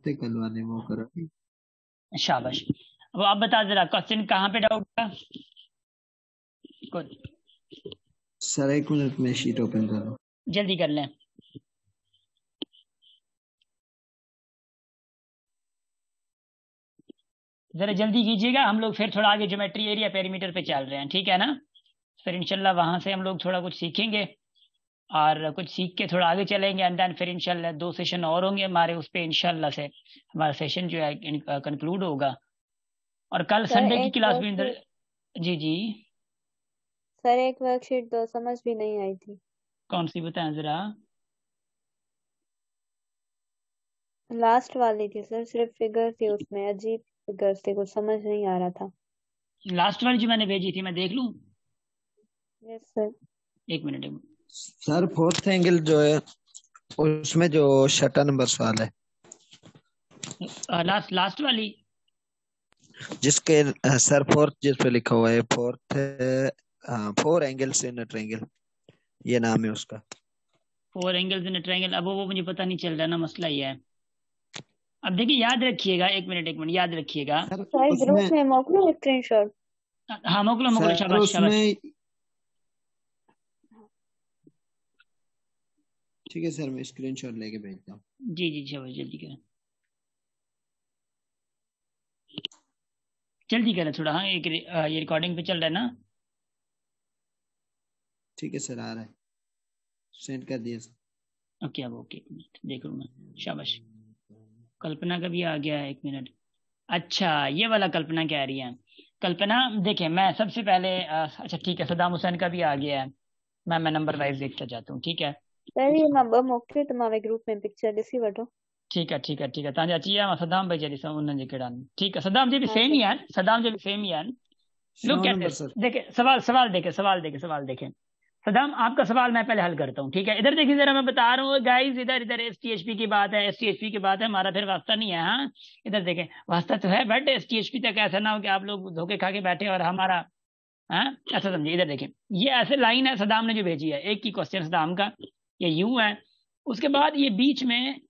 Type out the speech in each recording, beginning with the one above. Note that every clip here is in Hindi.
थे कल वाले, वो करो। शाबाश। अब आप बता जरा क्वेश्चन कहाँ पे डाउट था। गुड। सर 1 मिनट में शीट ओपन करो। जल्दी कर लें। जरा जल्दी कीजिएगा, हम लोग फिर थोड़ा आगे ज्योमेट्री एरिया पेरीमीटर पे चल रहे हैं, ठीक है ना। फिर इंशाल्लाह वहां से हम लोग थोड़ा कुछ सीखेंगे और कुछ सीख के थोड़ा आगे चलेंगे एंड देन फिर इंशाल्लाह 2 सेशन और होंगे हमारे उस पे, इंशाल्लाह से हमारा सेशन जो है कंक्लूड होगा। और कल सर संडे की एक क्लास भी वर्कशीट जी जी। सर एक वर्कशीट दो, समझ भी नहीं आई थी। कौन सी बताएं जरा। लास्ट वाली थी सर, सिर्फ फिगर थी उसमें, अजीब फिगर थे, कुछ समझ नहीं आ रहा था। लास्ट वाली जो मैंने भेजी थी मैं देख लूं। Yes sir. एक मिनट एक सर फोर्थ एंगल जो है उसमें जो छठा नंबर सवाल है, मिनट। लास्ट लास्ट वाली। जिसके सर फोर्थ जिस पे लिखा हुआ है फोर्थ, 4 एंगल्स इन ट्रायंगल, ये नाम है उसका। 4 एंगल्स इन ट्रायंगल, अब वो मुझे पता नहीं चल रहा ना, मसला ये है। अब देखिए याद रखिएगा, एक मिनट याद रखिएगा। सर सर उसमें, ग्रुप में मोकलो स्क्रीनशॉट। हाँ मोकलो मोकलो, सर शाबाश शाबाश। उसमें, ठीक है सर, मैं स्क्रीनशॉट लेके भेजता हूँ। जी जी शाबाश, जल्दी करें जल्दी करें थोड़ा। हाँ ये रिकॉर्डिंग पे चल रहा है ना। ठीक है सर, आ रहा है, सेंड कर दिया सर। ओके अब ओके, एक मिनट देख लूँ मैं। शाबाश। कल्पना का भी आ गया है, 1 मिनट। अच्छा ये वाला कल्पना कह रही है। कल्पना देखें, मैं सबसे पहले अच्छा ठीक है, सदाम हुसैन का भी आ गया है। मैं नंबर वाइज देखता जाता हूँ, ठीक है। सर ये मैं मोकले तुम्हारे ग्रुप में पिक्चर ॾिसी वठो। ठीक है ठीक है ठीक है, तव्हांजे अची विया, मां सदाम भाई जॾहिं सां उन्हनि जे कहिड़ा आहिनि। ठीक है, सदाम जी भी हाँ सेम सर। ही आहिनि, सदाम जी भी सेम ही आहिनि। Look 9 eight number this, sir. देखे सवाल सवाल देखे सवाल देखे सवाल देखे। सदाम आपका सवाल मैं पहले हल करता हूँ, ठीक है। इधर देखिए जरा, मैं बता रहा हूँ गाइस, इधर इधर एसटीएचपी की बात है, एसटीएचपी की बात है, हमारा फिर वास्ता नहीं है। हाँ इधर देखें, वास्ता तो है बट एसटीएचपी तक ऐसा ना हो कि आप लोग धोखे खा के बैठे और हमारा, हाँ ऐसा समझिए। इधर देखें, ये ऐसे लाइन है सदाम ने जो भेजी है, एक ही क्वेश्चन सदाम का, ये यूं है। उसके बाद ये बीच में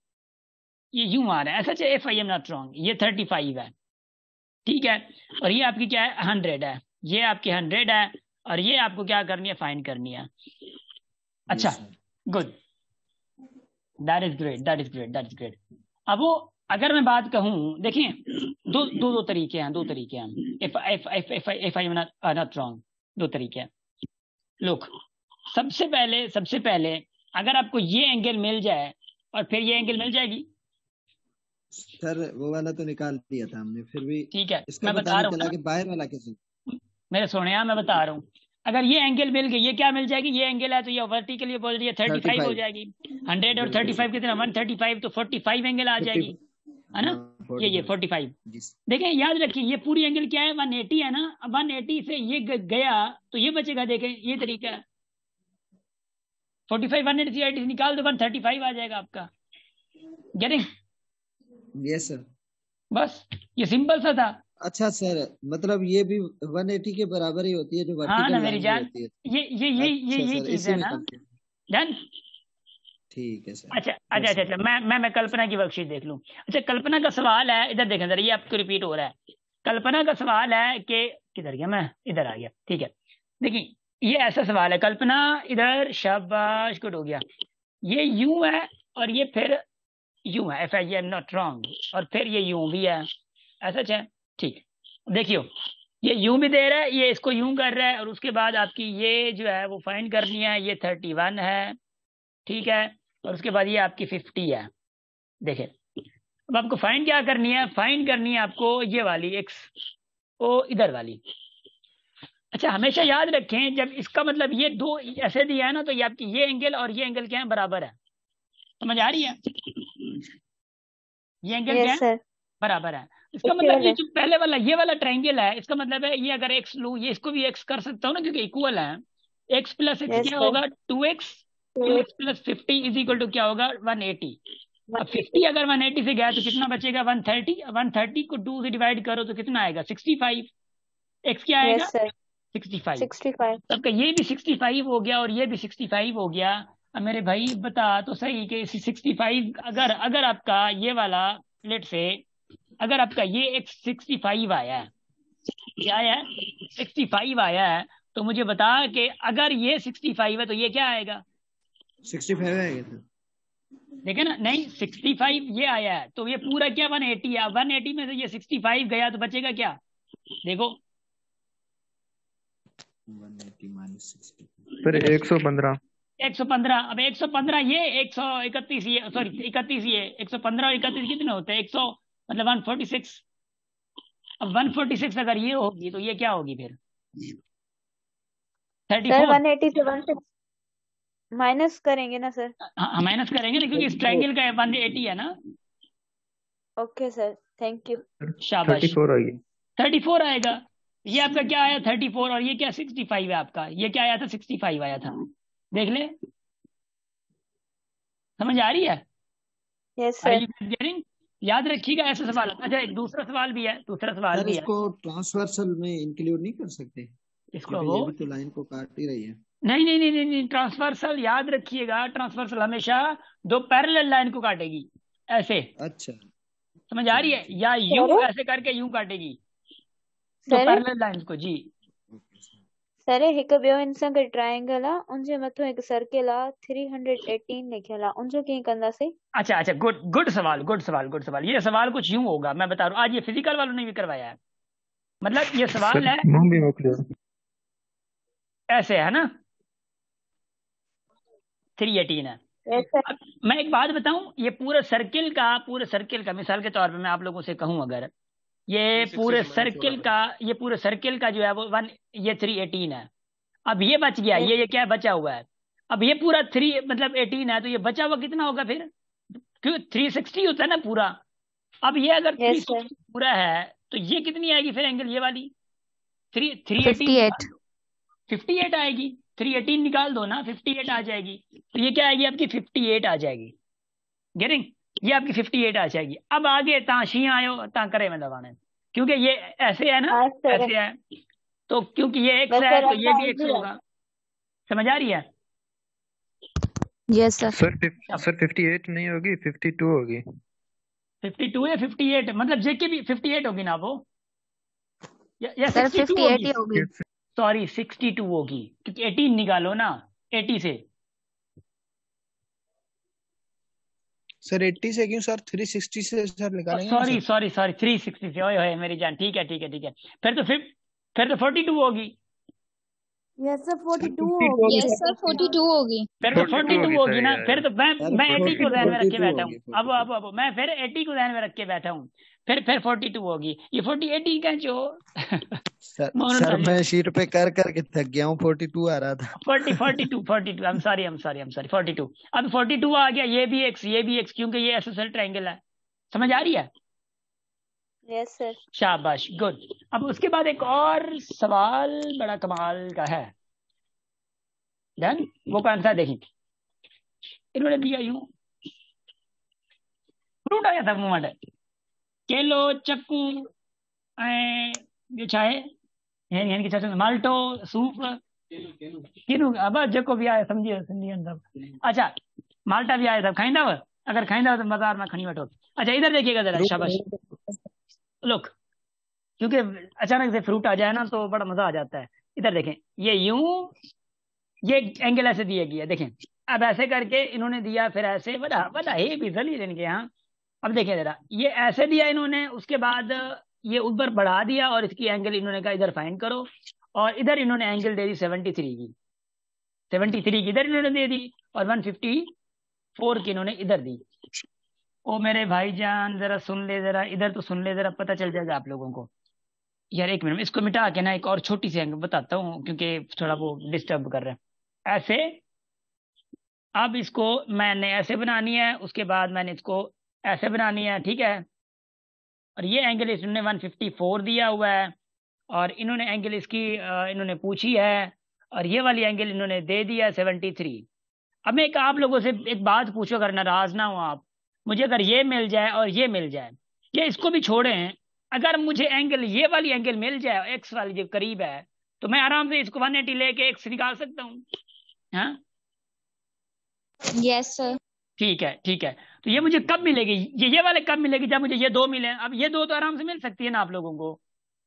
ये यूं आ रहा है ऐसा, if I am not wrong ये 35 है, ठीक है। और ये आपकी क्या है, 100 है। ये आपकी 100 है और ये आपको क्या करनी है, फाइंड करनी है। अच्छा yes sir. Good, that is great that is great that is great. अब वो अगर मैं बात कहूं, देखिए दो तरीके हैं, दो तरीके हैं। If I am not wrong, दो तरीके हैं। लुक, सबसे पहले अगर आपको ये एंगल मिल जाए और फिर ये एंगल मिल जाएगी, सर वो वाला तो निकाल दिया था हमने, फिर भी ठीक है इसका मैं पता बता नहीं रहा हूँ चला ना, कि बाहर वाला कैसे। मेरे सोनिया मैं बता रहा हूँ। अगर ये एंगल मिल गई, ये क्या मिल जाएगी, ये एंगल है तो ये वर्टिकली बोल रही है 35 हो 35, जाएगी। 100 और बिल्कुल सर। 35 कितना, 135, तो 45 एंगल आ 50, जाएगी, है ना। हाँ ये 45 45। जी। देखें याद रखिए, ये पूरी एंगल क्या है, 180 है ना। अब 180 से ये गया तो ये बचेगा, देखें ये तरीका है। 45 180 से निकाल दो, 135 आ जाएगा आपका। गेटिंग। Yes sir. बस ये सिंपल सा था। अच्छा सर, मतलब ये भी 180 के बराबर ही होती है जो हाँ ना वर्टिकल मेरी लाइन भी जान, होती है। ये अच्छा यही सर, चीज इसी है में ना। कंफ्यूज। डन। ठीक है सर। अच्छा अच्छा यस अच्छा सर। अच्छा, मैं कल्पना की वर्कशीट देख लूं। अच्छा कल्पना का सवाल है, इधर देखें जरा, ये आपको रिपीट हो रहा है। कल्पना का सवाल है कि, किधर गया मैं, इधर आ गया, ठीक है। देखिए ये ऐसा सवाल है कल्पना, इधर शाबाश, गुड हो गया। ये यूं है और ये फिर यूं है, if I am not wrong, और फिर ये यूं भी है, ऐसा है, ठीक। देखियो, ये यूं भी दे रहा है, ये इसको यूं कर रहा है, और उसके बाद आपकी ये जो है वो फाइंड करनी है, ये 31 है, ठीक है। और उसके बाद ये आपकी 50 है। देखें, अब आपको फाइंड क्या करनी है, फाइंड करनी है आपको ये वाली एक्स, ओ इधर वाली। अच्छा हमेशा याद रखें, जब इसका मतलब ये दो ऐसे दिया है ना, तो ये आपकी ये एंगल और ये एंगल क्या है, बराबर है। समझ आ रही है, ये एंगल क्या यस है, सर। बराबर है। इसका मतलब इक्वल ये है। जो पहले वाला ये वाला ट्रायंगल है, इसका मतलब है ये अगर एक्स लूं, ये इसको भी एक्स कर सकता हूँ ना, क्योंकि इक्वल है। एक्स प्लस एक्स यस क्या सर। होगा, 2x, तो 2x plus 50 is equal to क्या होगा, 180। अब 180। 50 अगर 180 से गया तो कितना बचेगा, 130। 130 को 2 से डिवाइड करो तो कितना आएगा, 65। एक्स क्या आएगा, यस सर। 65। 65। तो आपका ये भी 65 हो गया और ये भी 65 हो गया। अब मेरे भाई बता तो सही कि 65, अगर अगर आपका ये वाला लेट से अगर आपका ये एक 65 आया है, क्या आया है 65 आया है, तो मुझे बता कि अगर ये 65 है तो ये क्या आएगा 65 आएगा सर। देखे ना, नहीं 65 ये आया है तो ये पूरा क्या 180 है, 180 में से ये 65 गया तो बचेगा क्या, देखो 180 माइनस 60 सर 115। 115, अब 115 ये 131 ये सॉरी 31 ये 115 और 31 कितने होते हैं 100 मतलब 146। अब 146 अगर ये होगी तो ये क्या होगी फिर सर 34। 180 से 16 माइनस करेंगे ना सर? हाँ माइनस करेंगे ना क्योंकि इस ट्रायंगल का 180 है ना। Okay sir, thank you. शाबाश 34 आएगी। 34 आएगा। ये आपका क्या आया 34 और ये क्या 65 है आपका, ये क्या आया था 65 आया था, देख ले समझ आ रही है। Yes Are sir. you getting? याद रखिएगा ऐसा सवाल। अच्छा एक दूसरा सवाल भी है, दूसरा सवाल सर भी है। इसको ट्रांसवर्सल में इंक्लूड नहीं कर सकते इसको क्योंकि वो ये भी तो लाइन को काट ही रही है। नहीं नहीं नहीं नहीं ट्रांसवर्सल याद रखिएगा, ट्रांसवर्सल हमेशा दो पैरेलल लाइन को काटेगी ऐसे, अच्छा समझ आ रही है, या यूं ऐसे करके यूं काटेगी दो सर पैरेलल लाइंस को। जी सर हिक ॿियो हिन सां गॾु ट्रायंगल आहे, उनजे मथां हिकु सर्किल आहे 318 लिखियल आहे, उनजो कीअं कंदासीं? अच्छा अच्छा गुड गुड सवाल गुड सवाल गुड सवाल। ये सवाल कुछ यूं होगा, मैं बता रहा हूँ, आज ये फिजिकल वालों ने भी करवाया है। मतलब ये सवाल है मुंह भी मोकलियो। ऐसे है ना 318 है। Yes sir. अब मैं एक बात बताऊं, ये पूरे सर्किल का मिसाल के तौर पे मैं आप लोगों से कहूं, अगर ये पूरे सर्किल का जो है वो 318 है। अब ये बच गया, ये क्या बचा हुआ है, अब ये पूरा 3 मतलब 18 है, तो ये बचा हुआ कितना होगा फिर, क्यों 360 होता है ना पूरा। अब ये अगर यस 360 सर। पूरा है तो ये कितनी आएगी फिर एंगल, ये वाली 58 58 आएगी। 318 निकाल दो ना 58 आ जाएगी, तो ये क्या आएगी आपकी 58 आ जाएगी। गेटिंग, ये आपकी 58 आ जाएगी। अब आगे शी आयो ता करे में दबाने, क्योंकि ये ऐसे है ना हाँ सर। ऐसे है, तो क्योंकि ये x बस है सर तो ये भी अब x होगा, समझ आ रही है। Yes sir. सर 58 नहीं होगी, 52 होगी। 52 या 58 मतलब जेके भी 58 होगी ना वो, या सर 62 58 ही होगी, होगी। सॉरी 62 होगी क्योंकि 18 निकालो ना 80 से। सर 80 से क्यों सर, 360 से सर निकालेंगे ना सॉरी सर। सॉरी सॉरी 360 से, ओए होए मेरी जान, ठीक है ठीक है ठीक है, फिर तो 42 होगी। यस सर 42 होगी। होगी। यस सर 42 होगी। फिर तो 42 होगी ना, सही फिर तो मैं सर 80 को ध्यान में रख के 42 बैठा हूँ। होगी, अब मैं फिर 80 को ध्यान में रख के बैठा हूँ, फिर 42 होगी। ये 48 का जो सर मैं शीट पे कर करके थक गया हूँ, 42 आ रहा था। 42 आई एम सॉरी 42। अब 42 आ गया, ये भी x क्योंकि ये एसोसिएट ट्रायंगल है, समझ आ रही है। Yes sir. शाबाश गुड। अब उसके बाद एक और सवाल बड़ा कमाल का है, डन, वो कौन सा देखिए, इन्होंने दिया यूं, फ्रूट आया था मुंह में, केलो चक्कू ऐं ॿियो छा आहे, हिन खे छा चवंदा, माल्टो सूफ किनू, अब जेको बि आहे सम्झी वियो सिंधी सभु। अच्छा माल्टा भी आया था, खाईंदव, अगर खाईंदव तो बाजार में खणी वठो। अच्छा इधर देखिएगा जरा, शाबाश लुक, क्योंकि अचानक से फ्रूट आ जाए ना तो बड़ा मजा आ जाता है। इधर देखें, ये यूं, ये एंगल ऐसे दिया गया, देखें अब ऐसे करके इन्होंने दिया, फिर ऐसे बड़ा बड़ा ही बिजली इनके यहाँ। अब देखें जरा, ये ऐसे दिया इन्होंने, उसके बाद ये ऊपर बढ़ा दिया और इसकी एंगल इन्होंने कहा इधर फाइंड करो, और इधर इन्होंने एंगल दे दी 73 की इधर इन्होंने दे दी, और 154 की इन्होंने इधर दी। ओ मेरे भाईजान जरा सुन ले, जरा इधर तो सुन ले, जरा पता चल जाएगा आप लोगों को। यार एक मिनट, इसको मिटा के ना एक और छोटी सी एंगल बताता हूँ क्योंकि थोड़ा वो डिस्टर्ब कर रहे हैं। ऐसे, अब इसको मैंने ऐसे बनानी है, उसके बाद मैंने इसको ऐसे बनानी है, ठीक है। और ये एंगल इन्होंने 154 दिया हुआ है, और इन्होंने एंगल इसकी इन्होंने पूछी है, और ये वाली एंगल इन्होंने दे दिया 73। अब मैं आप लोगों से एक बात पूछो, अगर नाराज ना हो आप मुझे, अगर ये मिल जाए और ये मिल जाए, ये इसको भी छोड़े हैं, अगर मुझे एंगल ये वाली एंगल मिल जाए एक्स वाली जो करीब है, तो मैं आराम से इसको 180 लेके एक्स निकाल सकता हूँ। हाँ यस सर। ठीक है तो ये मुझे कब मिलेगी, ये वाले कब मिलेगी, जब मुझे ये दो मिले। अब ये दो तो आराम से मिल सकती है ना आप लोगों को।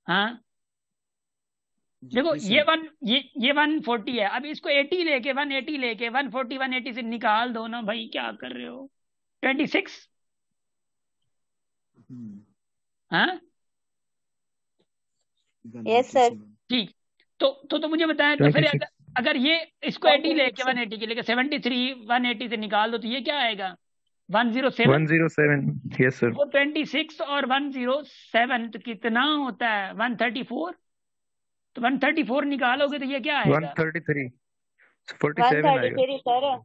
हाँ देखो ये 140 है, अब इसको 80 लेके 180 लेके 140 180 से निकाल दो ना भाई, क्या कर रहे हो, 26। हाँ यस सर। ठीक, तो मुझे बताएं, तो फिर अगर ये इसको 80 लेके 180 के लेके 73 180 से निकाल दो तो ये क्या आएगा, 107। Yes sir. वो 26 और 107 तो कितना होता है, 134। तो 134 निकालोगे तो ये क्या आएगा, 133 47 आएगा 133 सर।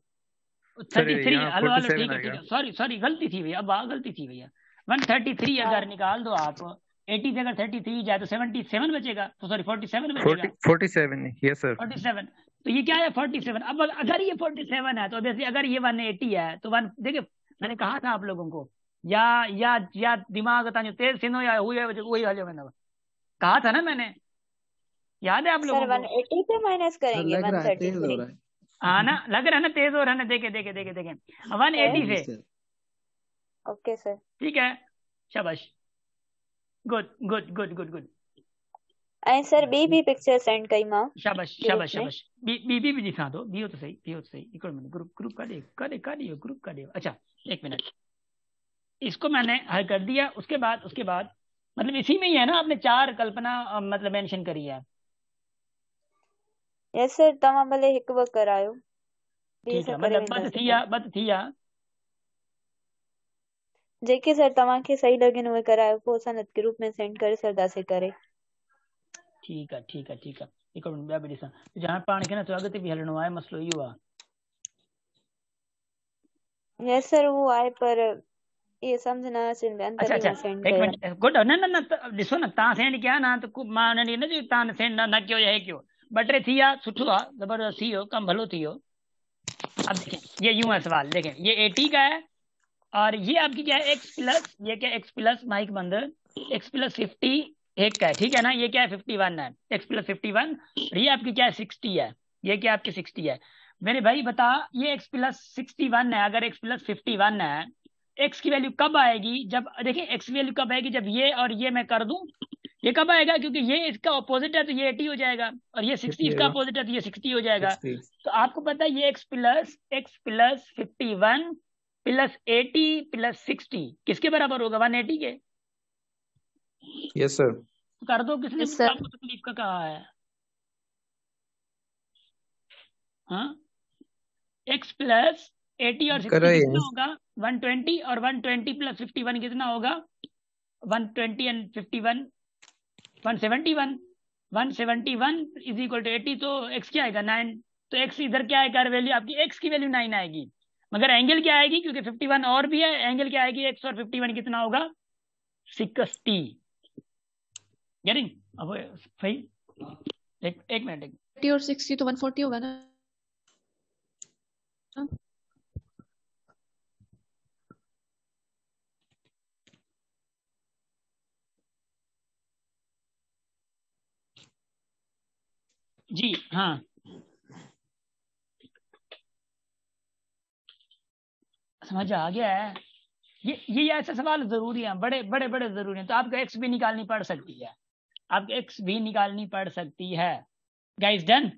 33। हेलो 47 ठीक है ठीक है, सॉरी गलती थी भैया, अब गलती थी भैया। 133 अगर निकाल दो आप, 80 से अगर 33 जाए तो 77 बचेगा, तो सॉरी 47 बचेगा। 47 यस सर। 47, तो ये क्या है 47। अब अगर ये 47 है तो ऑब्वियसली अगर ये 180 है तो देखिए मैंने कहा था आप लोगों को, या दिमाग था जो तेज सिनो या हुए वही हाल मैंने कहा था ना मैंने, याद है आप लोगों सर को। 180 से माइनस करेंगे 133। हाँ ना, लग रहा है ना तेज हो रहा है ना, देखे 180 से। Okay sir. ठीक है, शाबाश, good good good good good. ऐं सर बी पिक्चर सेंड कई मां। शाबाश शाबाश शाबाश, बी भी दिखा दो, भी हो तो सही, भी हो तो सही। एक मिनट, ग्रुप का दियो ग्रुप का दियो। अच्छा एक मिनट, इसको मैंने हल कर दिया। उसके बाद मतलब इसी में ही है ना, आपने 4 कल्पना मतलब मेंशन करी है। यस सर, तव्हां भले हिकु ॿ करायो। ठीक है, मतलब बद थिया जेके सर तव्हांखे सही लॻनि उहे करायो, पोइ असां ग्रुप में सेंड करे छॾींदासीं करे। ठीक है ठीक है ठीक है, एक मिनट ॿिया बि ॾिसां, जहां पाण खे न तो अॻिते बि हलणो आहे, मसलो इहो आहे। यस सर वो आहे, पर ये समझ न अचनि पिया अच्छा तॾहिं मां सेंड एक कयो। Minute, good. न ॾिसो न, तव्हां सेंड कया ना तो मां हुन ॾींहुं न जो तव्हां सेंड न कयो या हे कयो, 2 टे थी विया, सुठो आहे, ज़बरदस्त थी वियो, कमु भलो थी वियो। अब देखें ये यूं है सवाल, देखें ये 80 का है और ये आपकी क्या है x प्लस, ये क्या x प्लस माइक बंद, x प्लस 50 एक का है, ठीक है ना, ये क्या है 51 है, x प्लस 51, ये आपकी क्या है 60 है, ये क्या आपकी 60 है। मेरे भाई बता, ये x प्लस 61 है, अगर x प्लस 51 है, x की वैल्यू कब आएगी, जब देखिए x की वैल्यू कब आएगी, जब ये और ये मैं कर दूं, ये कब आएगा, क्योंकि ये इसका अपोजिट है तो ये 80 हो जाएगा, और ये 60 इसका अपोजिट है तो ये 60 हो जाएगा। तो आपको पता है ये x प्लस 51 प्लस 80 प्लस 60 किसके बराबर होगा, 180 के। Yes sir. कर दो, किसने Yes, sir. आपको तकलीफ का कहा है। हाँ, x प्लस 80 और 60 कितना होगा 120, और 120 प्लस 51 कितना होगा 120 एंड 51 171। 171 इज इक्वल टू 80, तो x क्या आएगा 9। तो x इधर क्या आएगा वैल्यू, आपकी x की वैल्यू 9 आएगी, मगर एंगल क्या आएगी, क्योंकि 51 और भी है, एंगल क्या आएगी x और 51 कितना होगा 60। गेटिंग, अब सही, एक मिनट, 80 और 60 तो 140 होगा ना। जी हाँ, समझ आ गया है। ये ऐसे सवाल जरूरी है, बड़े बड़े बड़े जरूरी हैं। तो आपको एक्स भी निकालनी पड़ सकती है, आपको एक्स भी निकालनी पड़ सकती है। गाइस डन,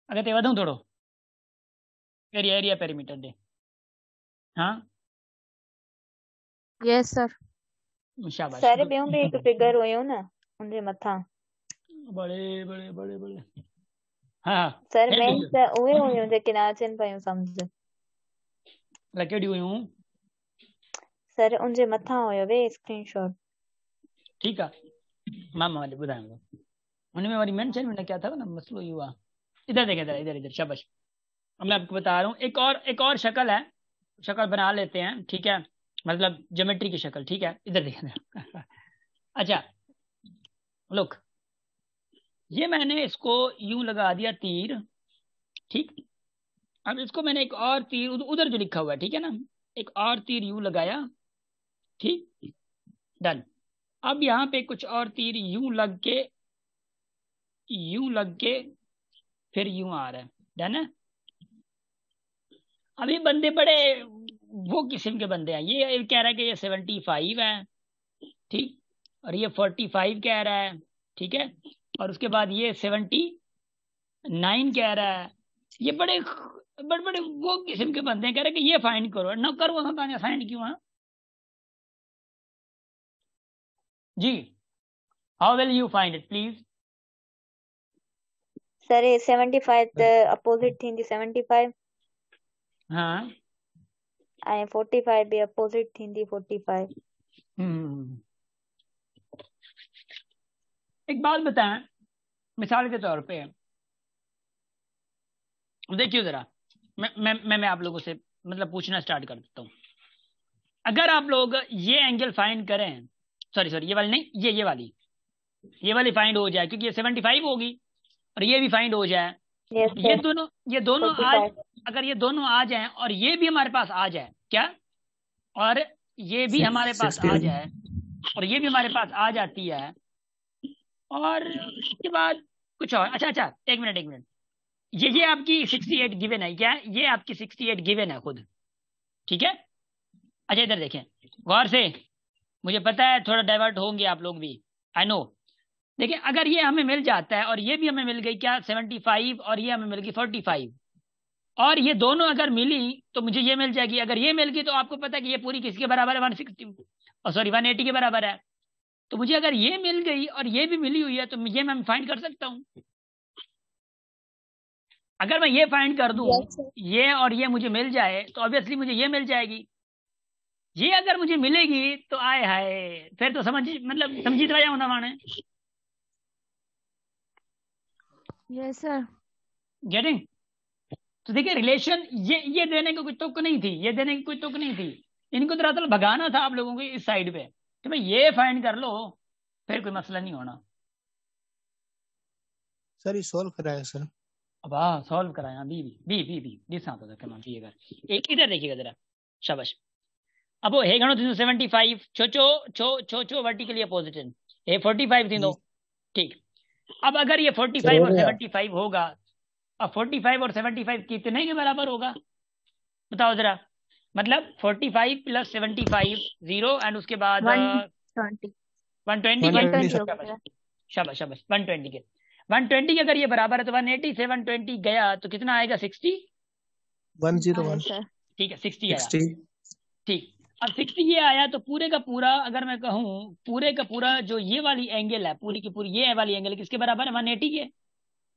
अगर ते वधूं थोड़ो एरिया पेरीमीटर दे। हाँ यस सर। शाबाश, सर ॿियूं बि हिकु फिगर हुयूं न उनजे मथां। बड़े बड़े बड़े बड़े, हाँ सर मेन त उहे हुयूं जेके न अचनि पियूं सम्झ। कहिड़ी हुयूं सर उनजे मथां हुयो वे स्क्रीनशॉट। ठीकु आहे, मां वरी ॿुधायांव, हुनमें वरी मेंशन में न क्या था ना, मसलो ये हुआ। इधर देखें, इधर शाबाश। अब मैं आपको बता रहा हूँ, एक और शक्ल है, शक्ल बना लेते हैं, ठीक है, मतलब ज्योमेट्री की शक्ल, ठीक है, इधर देखें। अच्छा लुक, ये मैंने इसको यूं लगा दिया तीर, ठीक। अब इसको मैंने एक और तीर उधर जो लिखा हुआ है, ठीक है ना, एक और तीर यूं लगाया, ठीक, डन। अब यहाँ पे कुछ और तीर यूं लग के फिर यूं आ रहा है, डन है। अभी बंदे बड़े वो किस्म के बंदे हैं। ये कह रहा है कि ये 75 है, ठीक, और ये 45 कह रहा है, ठीक है, और उसके बाद ये 79 कह रहा है। ये बड़े बड़े बड़े वो किस्म के बंदे हैं, कह रहे हैं कि ये फाइंड करो ना, करो हम फाइंड क्यों है जी। How will you find it please? Sir 75 opposite थींदी 75 हाँ, ऐं 45 भी अपोजिट थींदी 45। एक बात बताएं, मिसाल के तौर पे देखिए जरा, मैं आप लोगों से मतलब पूछना स्टार्ट कर देता हूँ। अगर आप लोग ये एंगल फाइंड करें, सॉरी ये वाली नहीं, ये वाली फाइंड हो जाए, क्योंकि ये 75 होगी और ये भी फाइंड हो जाए, यस ये सर दोनों 45 आज, अगर ये दोनों आ जाएं और ये भी हमारे पास आ जाए, क्या, और ये भी हमारे पास आ जाए और ये भी हमारे पास आ जाती है, और उसके बाद कुछ और, अच्छा एक मिनट, ये आपकी 68 गिवन है क्या? ये आपकी 68 गिवन है खुद, ठीक है। अच्छा इधर देखें गौर से, मुझे पता है थोड़ा डाइवर्ट होंगे आप लोग भी, आई नो। देखिए अगर ये हमें मिल जाता है और ये भी हमें मिल गई क्या 75, और ये हमें मिल गई 45, और ये दोनों अगर मिली तो मुझे ये मिल जाएगी। अगर ये मिल गई तो आपको पता है कि ये पूरी किसके बराबर है, 180 के बराबर है। तो मुझे अगर ये मिल गई और ये भी मिली हुई है तो ये मैं फाइंड कर सकता हूँ। अगर मैं ये फाइंड कर दूं ये और ये मुझे मिल जाए तो ऑब्वियसली मुझे ये मिल जाएगी। ये अगर मुझे मिलेगी तो आए हाय, फिर तो मतलब समझी तो होना माने। Yes sir getting? तो देखिए रिलेशन, ये देने की कोई तुक नहीं थी, ये देने की कोई तुक नहीं थी। इनको दरअसल भगाना था आप लोगों को इस साइड पे कि भाई ये फाइंड कर लो, फिर कोई मसला नहीं होना। सर ये सॉल्व कराया सर। अब सॉल्व कराया बी साथ होता कमा चाहिए। एक इधर देखिएगा जरा, शाबाश। अब हे घणो थींदो 75, छो वर्टिकली अपोजिट है, हे 45 थींदो, ठीक। अब अगर ये 45 और 75 होगा, अब 45 और 75 कितने के बराबर होगा बताओ जरा? मतलब 45 प्लस 75 0, एंड उसके बाद 120 शाबाश 120 के 120 के अगर ये बराबर है तो 180 से 120 गया तो कितना आएगा? 60 101 ठीक है, 60 आया, ठीक। अब 60 ये आया तो पूरे का पूरा, अगर मैं कहूँ पूरे का पूरा जो ये वाली एंगल है, पूरी की पूरी ये वाली एंगल किसके बराबर है? 180 के,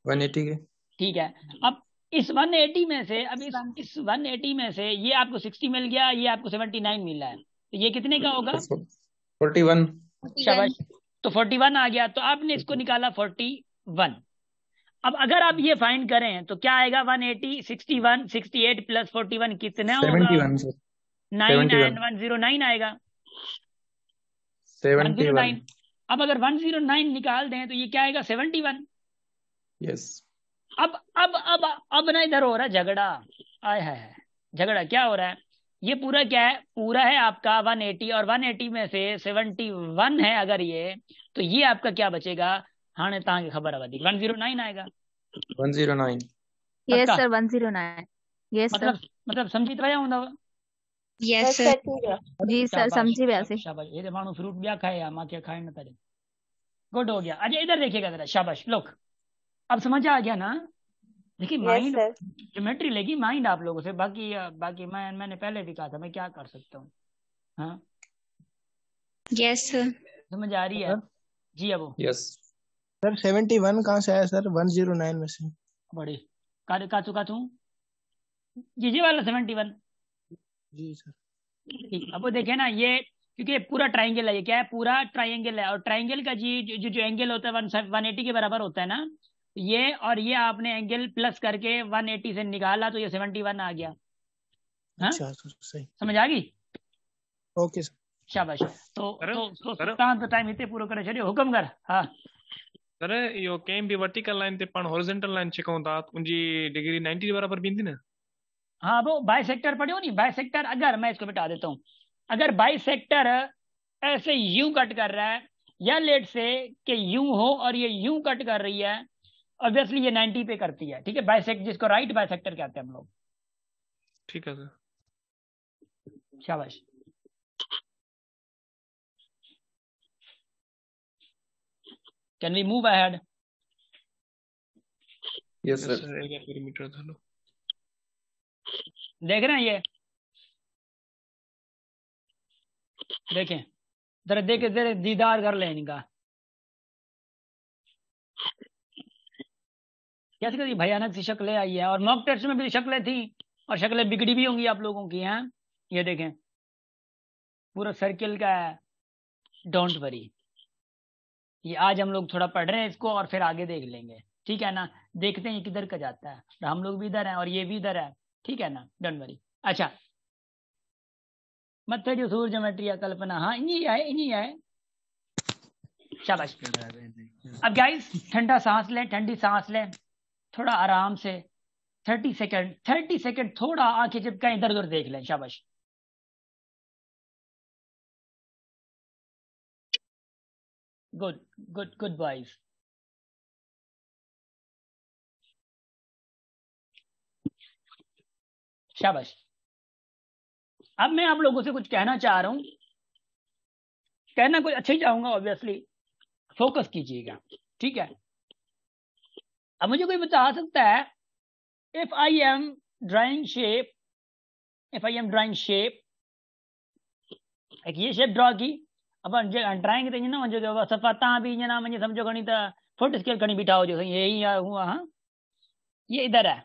180 के, ठीक है। अब इस 180 में से, अब इस 180 में से ये आपको 60 मिल गया, ये आपको 79 मिल रहा है, तो ये कितने का होगा? 41। शाबाश, तो 41 आ गया, तो आपने इसको निकाला 41। अब अगर आप ये फाइंड करें तो क्या आएगा? 180 61 68 प्लस 41 कितना होगा? 9 एंड 109 आएगा, 109। अब अगर 109 निकाल दें तो ये क्या आएगा? 71। यस। अब ना इधर हो रहा है झगड़ा, आय है झगड़ा क्या हो रहा है? ये पूरा क्या है? पूरा है आपका 180, और 180 में से 71 है अगर ये, तो ये आपका क्या बचेगा? हाँ ने तांगे खबर है 109 आएगा। 109 यस सर 109 यस सर मतलब समझी तो हूंदा? यस सर जी सर समझी वैसे। शाबाश, ये मानो फ्रूट बिया खाए या मां के खाए न करे, गुड हो गया। अच्छा इधर देखिएगा जरा, शाबाश लोग, अब समझ आ गया ना? देखिए माइंड ज्योमेट्री लेगी माइंड आप लोगों से, बाकी मैंने पहले भी कहा था मैं क्या कर सकता हूँ। हाँ यस सर समझ आ रही है जी? अब यस सर 71 कहाँ से आया सर? 109 में से बड़ी काचू ये वाला 71 जी सर। ठीक। अब वो देखे ना, ये क्योंकि पूरा ट्राइंगल है, ये क्या है? पूरा ट्राइंगल है, और ट्राइंगल का जी जो एंगल होता है 180 के बराबर होता है ना, ये और ये आपने एंगल प्लस करके 180 से निकाला तो ये 71 आ गया। हाँ अच्छा सही समझ आ गई? ओके सर शाबाश। तो टाइम इतने पूरो करे छॾियो, हुकम कर। हाँ सर यो कंहिं बि वर्टिकल लाइन ते पाण हॉरिजॉन्टल लाइन छिकूं था, उनजी डिग्री 90 बराबर बींदी ना? हाँ वो बाइसेक्टर पढ़ियो नहीं? बाइसेक्टर, अगर मैं इसको मिटा देता हूँ, अगर बाइसेक्टर ऐसे यूं कट कर रहा है, या लेट से कि यूं हो और ये यूं कट कर रही है, ऑब्वियसली ये 90 पे करती है, ठीक है। बाइसेक्ट जिसको राइट बाइसेक्टर कहते हैं हम लोग, ठीक है सर। शाबाश। Can we move ahead? Yes yes sir. Sir, area perimeter था लो। देख रहे हैं ये, देखें जरा, देखे जरा दीदार कर लें इनका। कैसे कैसी भयानक सी शक्लें आई है, और मॉक टेस्ट में भी शक्लें थी और शक्लें बिगड़ी भी होंगी आप लोगों की। हैं ये देखें, पूरा सर्किल का है। डोंट वरी, ये आज हम लोग थोड़ा पढ़ रहे हैं इसको और फिर आगे देख लेंगे, ठीक है ना। देखते हैं ये किधर का जाता है। हम लोग भी इधर हैं और ये भी इधर है, ठीक है ना, डोंट वरी। अच्छा, मत्थे जो सूर्य ज्योमेट्री या कल्पना, हाँ इन्हीं है। शाबाश। अब गाइस ठंडा सांस लें, ठंडी सांस लें, थोड़ा आराम से। 30 सेकंड थोड़ा आंखें चिपकाएं, इधर उधर देख लें। शाबाश। Good boys. शाबाश। अब मैं आप लोगों से कुछ कहना चाह रहा हूं, कहना कुछ अच्छा ही चाहूंगा, ऑब्वियसली फोकस कीजिएगा, ठीक है। अब मुझे कोई बता सकता है, if I am drawing shape, एक ये शेप ड्रॉ की, अपन ड्राइंग तो ना मुझे सफाता भी ना मुझे समझो घनी तो फुट स्केल घनी बिठाओ जो यही हुआ। हाँ ये इधर है।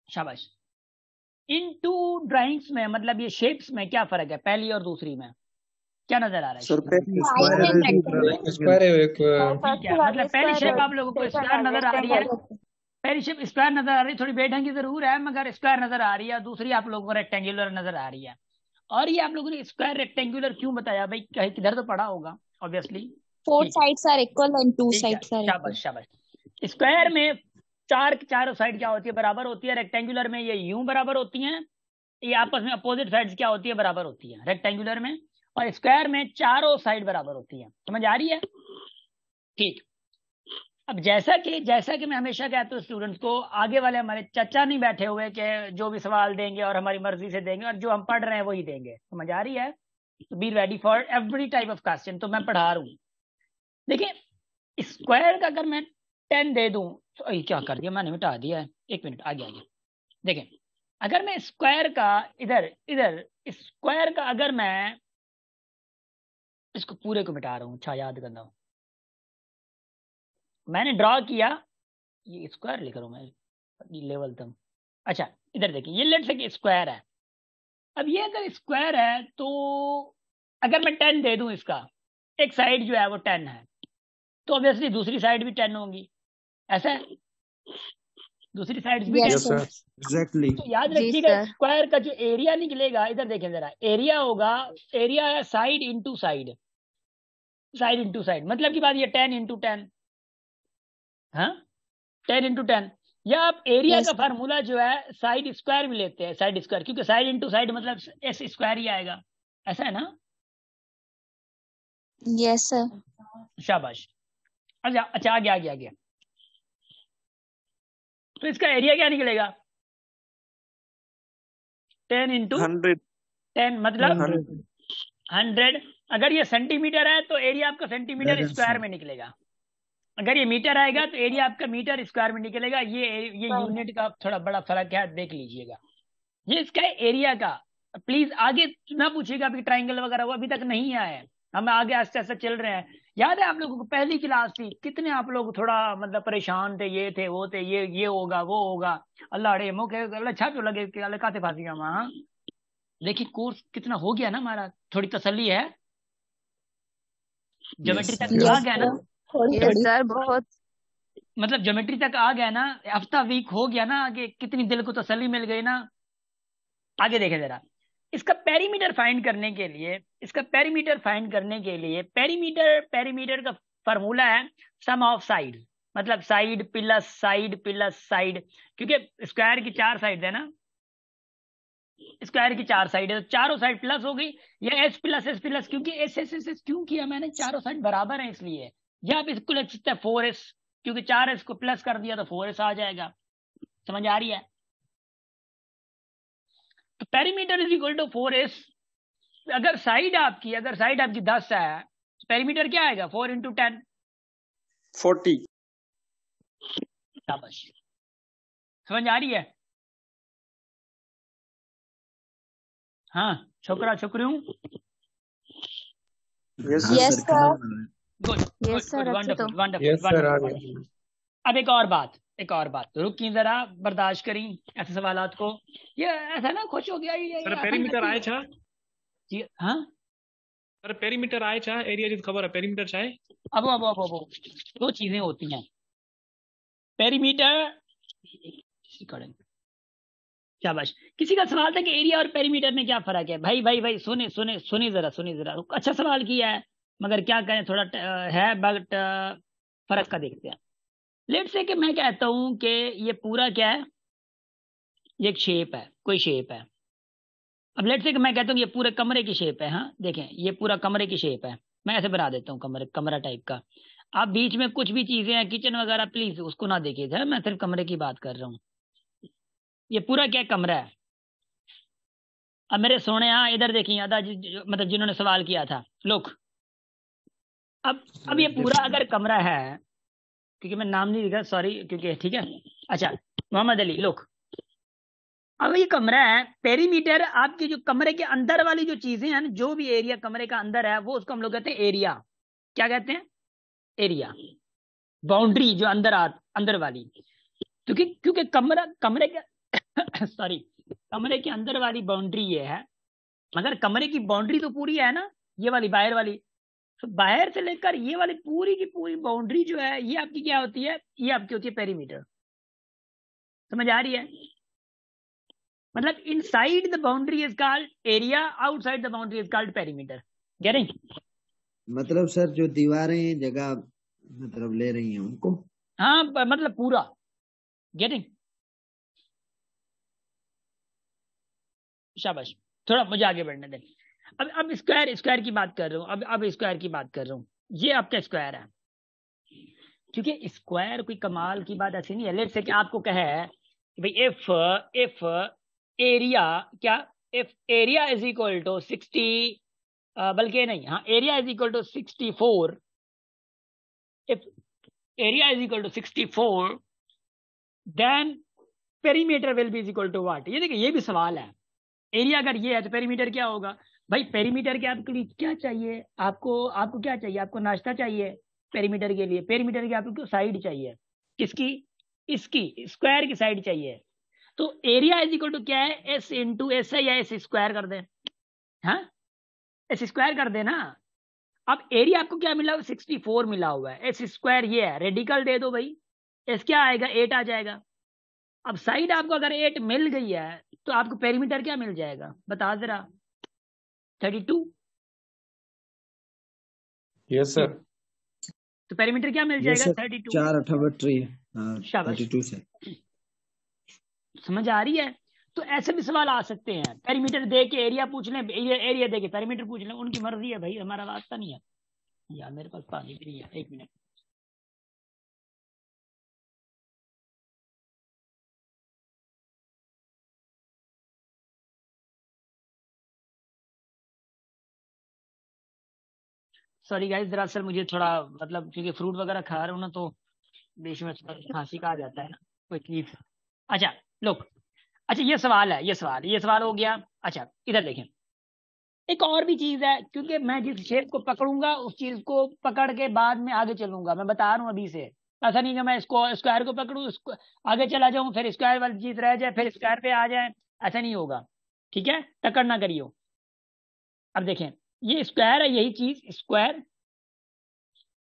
शाबाश। इन टू ड्राइंग्स में, मतलब ये शेप्स में क्या फर्क है पहली और दूसरी में? क्या नजर आ रहा है? सर पहली स्क्वायर है एक ठीक है, मतलब पहली शेप आप लोगों को स्क्वायर नजर आ रही है। पहली शेप स्क्वायर नजर आ रही है, थोड़ी बेढंगी जरूर है मगर स्क्वायर नजर आ रही है। दूसरी आप लोगों को रेक्टेंगुलर नजर आ रही है। और ये आप लोगों ने स्क्वायर रेक्टेंगुलर क्यों बताया भाई? कहीं किधर तो पढ़ा होगा obviously. 4 sides are equal and 2 ठीक है, sides are equal. शाबाश। स्क्वायर में चारों साइड क्या होती है? बराबर होती है। रेक्टेंगुलर में ये यूं बराबर होती हैं, ये आपस में अपोजिट साइड्स क्या होती है? बराबर होती है रेक्टेंगुलर में। और स्क्वायर में चारों साइड बराबर होती है। समझ आ रही है? ठीक। अब जैसा कि मैं हमेशा कहता हूँ स्टूडेंट्स को, आगे वाले हमारे चाचा नहीं बैठे हुए कि जो भी सवाल देंगे और हमारी मर्जी से देंगे और जो हम पढ़ रहे हैं वही देंगे। समझ आ रही है? Be ready for every type of question. तो मैं पढ़ा रहा हूँ। देखिए, स्क्वायर का अगर मैं 10 दे दूं तो क्या कर दिया मैंने, मिटा दिया है। एक मिनट, आगे। देखें, अगर मैं स्क्वायर का इधर स्क्वायर का अगर मैं इसको पूरे को मिटा रहा हूँ, अच्छा याद करना, मैंने ड्रॉ किया, ये स्क्वायर लिख रहा हूँ मैं लेवल तक। अच्छा इधर देखिए, ये लेट्स से कि स्क्वायर है। अब ये अगर स्क्वायर है तो अगर मैं 10 दे दूं, इसका एक साइड जो है वो 10 है, तो ऑब्वियसली दूसरी साइड भी 10 होगी। ऐसा है? दूसरी साइड भी 10 Yes, sir. एग्जैक्टली। तो याद जी, रखिएगा, sir. स्क्वायर का जो एरिया निकलेगा, इधर देखें जरा, एरिया होगा, एरिया है side into side, side into side. मतलब की बात ये 10 इंटू 10, हाँ 10 इंटू 10। या आप एरिया Yes. का फार्मूला जो है साइड स्क्वायर भी लेते हैं, साइड स्क्वायर, क्योंकि साइड इंटू साइड मतलब एस स्क्वायर ही आएगा। ऐसा है ना? Yes, sir. शाबाश। अच्छा आगे। तो इसका एरिया क्या निकलेगा? 10 इंटू 10 मतलब 100। अगर ये सेंटीमीटर है तो एरिया आपका सेंटीमीटर स्क्वायर में निकलेगा। अगर ये मीटर आएगा तो एरिया आपका मीटर स्क्वायर में निकलेगा। ये यूनिट का थोड़ा बड़ा फर्क है, देख लीजिएगा। ये इसका एरिया का। प्लीज आगे ना पूछिएगा अभी ट्राइंगल वगैरह, वो अभी तक नहीं आया है। हम आगे आस्ते आस्ते चल रहे हैं। याद है आप लोगों को पहली क्लास थी, कितने आप लोग थोड़ा मतलब परेशान थे, ये थे वो थे, ये होगा वो होगा, अल्लाह अरे मुखे अल्लाह छा क्यों लगे कि अल्लाह काते फांसी का वहां। देखिए कोर्स कितना हो गया ना हमारा, थोड़ी तसल्ली है। ज्योमेट्री तक Yes, आ गया ना, Yes, sir. बहुत मतलब ज्योमेट्री तक आ गया ना, हफ्ता वीक हो गया ना, आगे कितनी दिल को तसल्ली मिल गई ना। आगे देखें जरा, इसका पेरीमीटर फाइंड करने के लिए पेरीमीटर का फार्मूला है सम ऑफ साइड, मतलब साइड प्लस साइड, क्योंकि स्क्वायर की 4 साइड है ना, स्क्वायर की 4 साइड है तो चारों साइड प्लस हो गई। या एस प्लस, क्योंकि एस क्यों किया मैंने, चारों साइड बराबर है इसलिए। या आप इसको लिख सकते हैं 4s, क्योंकि 4s को प्लस कर दिया तो 4s आ जाएगा। समझ आ रही है? तो perimeter is equal to 4s अगर साइड आपकी 10 है, पेरीमीटर क्या आएगा? 4 × 10 40। शाबाश, समझ आ रही है? हाँ, शुक्रिया यस हाँ Yes, सर, खाना sir. बना रहे हैं। Good Yes, sir. अच्छे वंडरफुल तो वंडरफुल यस सर आ वंडरफुल। गया। अब एक और बात रुकी जरा, बर्दाश्त करी ऐसे सवालात को। ये ऐसा ना खुश हो गया ये सर आसान पेरीमीटर करती आए है छा? जी। हाँ, सर पेरीमीटर आए छा? एरिया जी खबर है पेरीमीटर छा है? अब दो चीजें होती हैं, पेरीमीटर। शाबाश। किसी का सवाल था कि एरिया और पेरीमीटर में क्या फर्क है? भाई सुने जरा। अच्छा सवाल किया है, मगर क्या करें, थोड़ा है, बट फर्क का देखते हैं। लेट से कि मैं कहता हूं कि ये पूरा क्या है, ये एक शेप है, कोई शेप है। अब लेट से कि मैं कहता हूँ ये पूरे कमरे की शेप है। हाँ देखें, ये पूरा कमरे की शेप है। मैं ऐसे बना देता हूँ कमरा टाइप का। आप बीच में कुछ भी चीजें हैं, किचन वगैरह, प्लीज उसको ना देखिए, मैं सिर्फ कमरे की बात कर रहा हूँ। ये पूरा क्या कमरा है। अब मेरे सोने, यहाँ इधर देखिए, मतलब जिन्होंने सवाल किया था, लुक। अब ये पूरा अगर कमरा है, क्योंकि मैं नाम नहीं लिखा, सॉरी, क्योंकि ठीक है। अच्छा, मोहम्मद अली, लुक। अब ये कमरा है, पेरीमीटर आपके जो कमरे के अंदर वाली जो चीजें हैं, जो भी एरिया कमरे का अंदर है, वो उसको हम लोग कहते हैं एरिया। क्या कहते हैं? एरिया। बाउंड्री जो अंदर वाली, क्योंकि कमरे के सॉरी, कमरे के अंदर वाली बाउंड्री ये है, मगर कमरे की बाउंड्री तो पूरी है ना, ये वाली बाहर वाली। तो बाहर से लेकर ये वाली पूरी की पूरी बाउंड्री जो है, ये आपकी क्या होती है? ये आपकी होती है पेरीमीटर। समझ आ रही है? मतलब inside the boundary is called area, outside the boundary is called perimeter. Getting? मतलब सर जो दीवारें जगह मतलब ले रही हैं उनको। हाँ, मतलब पूरा। गेटिंग? शाबाश, थोड़ा मुझे आगे बढ़ने दें। अब स्क्वायर की बात कर रहा हूँ। अब स्क्वायर की बात कर रहा हूँ। ये आपका स्क्वायर है, क्योंकि स्क्वायर कोई कमाल की बात ऐसी नहीं है। लेट्स से कि आपको कहे कि भाई इफ एरिया, क्या if area is equal to 60, बल्कि नहीं, हाँ, area is equal to 64, if area is equal to 64, then perimeter will be is equal to what? ये देखिए, ये भी सवाल है। एरिया अगर ये है तो पेरीमीटर क्या होगा? भाई पेरीमीटर के आपके लिए क्या चाहिए? आपको क्या चाहिए? आपको नाश्ता चाहिए पेरीमीटर के लिए? पेरीमीटर की आपको साइड चाहिए, किसकी? इसकी, स्क्वायर की साइड चाहिए। तो एरिया इज इक्वल टू क्या है? एस इंटू एस है, या एस स्क्वायर कर दें? हाँ, एस स्क्वायर कर देना। अब एरिया आपको क्या मिला? 64 मिला हुआ है। एस स्क्वायर ये है, रेडिकल दे दो भाई, एस क्या आएगा? 8 आ जाएगा। अब साइड आपको अगर 8 मिल गई है, तो आपको पेरीमीटर क्या मिल जाएगा? बता जरा। 32। Yes sir. तो पेरीमीटर क्या मिल ये जाएगा? सर 32। 4 अठावट्री। शाबाश, 32 से। समझ आ रही है? तो ऐसे भी सवाल आ सकते हैं, पेरीमीटर दे के एरिया पूछ लें, एरिया दे के पेरीमीटर पूछ लें, उनकी मर्जी है भाई, हमारा वास्ता नहीं है। यार मेरे पास पानी भी नहीं है, 1 मिनट। सॉरी गाइस, दरअसल मुझे थोड़ा, मतलब क्योंकि फ्रूट वगैरह खा रहा हूँ ना, तो बीच में खांसी का आ जाता है ना, कोई चीज। अच्छा लोग, अच्छा ये सवाल हो गया। अच्छा इधर देखें, एक और भी चीज है, क्योंकि मैं जिस शेप को पकड़ूंगा उस चीज को पकड़ के बाद में आगे चलूंगा। मैं बता रहा हूँ अभी से, ऐसा नहीं कि मैं इसको स्क्वायर को पकड़ूं, इसको आगे चला जाऊं, फिर स्क्वायर वाली चीज रह जाए, फिर स्क्वायर पे आ जाए, ऐसा नहीं होगा। ठीक है, टक्कर ना करियो। अब देखें, ये स्क्वायर है, यही चीज स्क्वायर।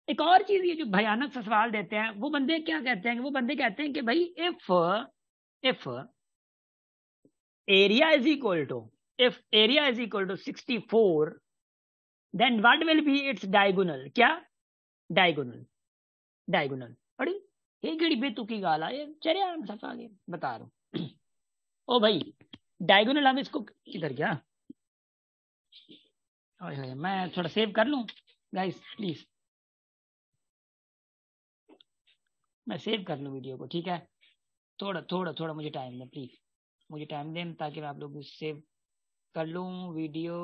एक और चीज, ये जो भयानक सा सवाल देते हैं, वो बंदे क्या कहते हैं? वो बंदे कहते हैं कि भाई if area is equal to, if area is equal to 64, then what will be its diagonal? क्या? diagonal। अरे ये गड़ी बेतुकी गाला, ये चले आम सफा के बता रहा हूँ। ओ भाई, डायगोनल हम इसको किधर गया? मैं थोड़ा सेव कर लूं गाइस प्लीज, मैं सेव कर लूं वीडियो को, ठीक है? थोड़ा मुझे टाइम दें प्लीज, मुझे टाइम दें, ताकि मैं आप लोगों को सेव कर लूं वीडियो।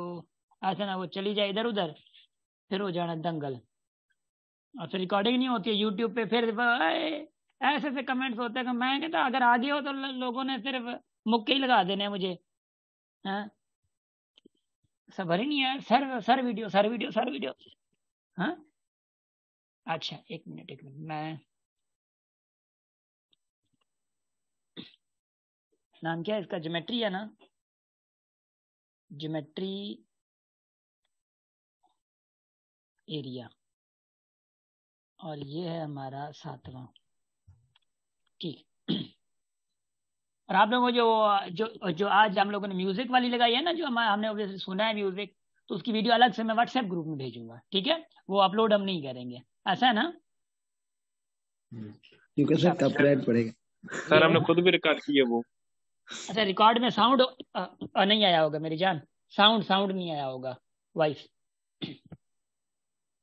ऐसा ना वो चली जाए इधर उधर, फिर हो जाना दंगल, और फिर रिकॉर्डिंग नहीं होती है यूट्यूब पे, फिर ऐसे ऐसे कमेंट्स होते हैं कि मैं कहता अगर आगे हो तो लोगों ने सिर्फ मुक्के ही लगा देने मुझे। हाँ सबर ही नहीं है, sir video sir video sir video. हाँ अच्छा एक मिनट मैं, नाम क्या है इसका, ज्योमेट्री है ना, ज्योमेट्री एरिया, और ये है हमारा 7वां। ठीक। और आप लोगों को जो आज हम लोगों ने म्यूजिक वाली लगाई है ना, जो हमने obviously सुना है म्यूजिक, तो उसकी वीडियो अलग से मैं व्हाट्सएप ग्रुप में भेजूंगा, ठीक है, वो अपलोड हम नहीं करेंगे, ऐसा है ना? क्योंकि सर कॉपीराइट पड़ेगा। सर हमने खुद भी रिकॉर्ड की है वो। अच्छा रिकॉर्ड में साउंड नहीं आया होगा मेरी जान, साउंड नहीं आया होगा वॉइस,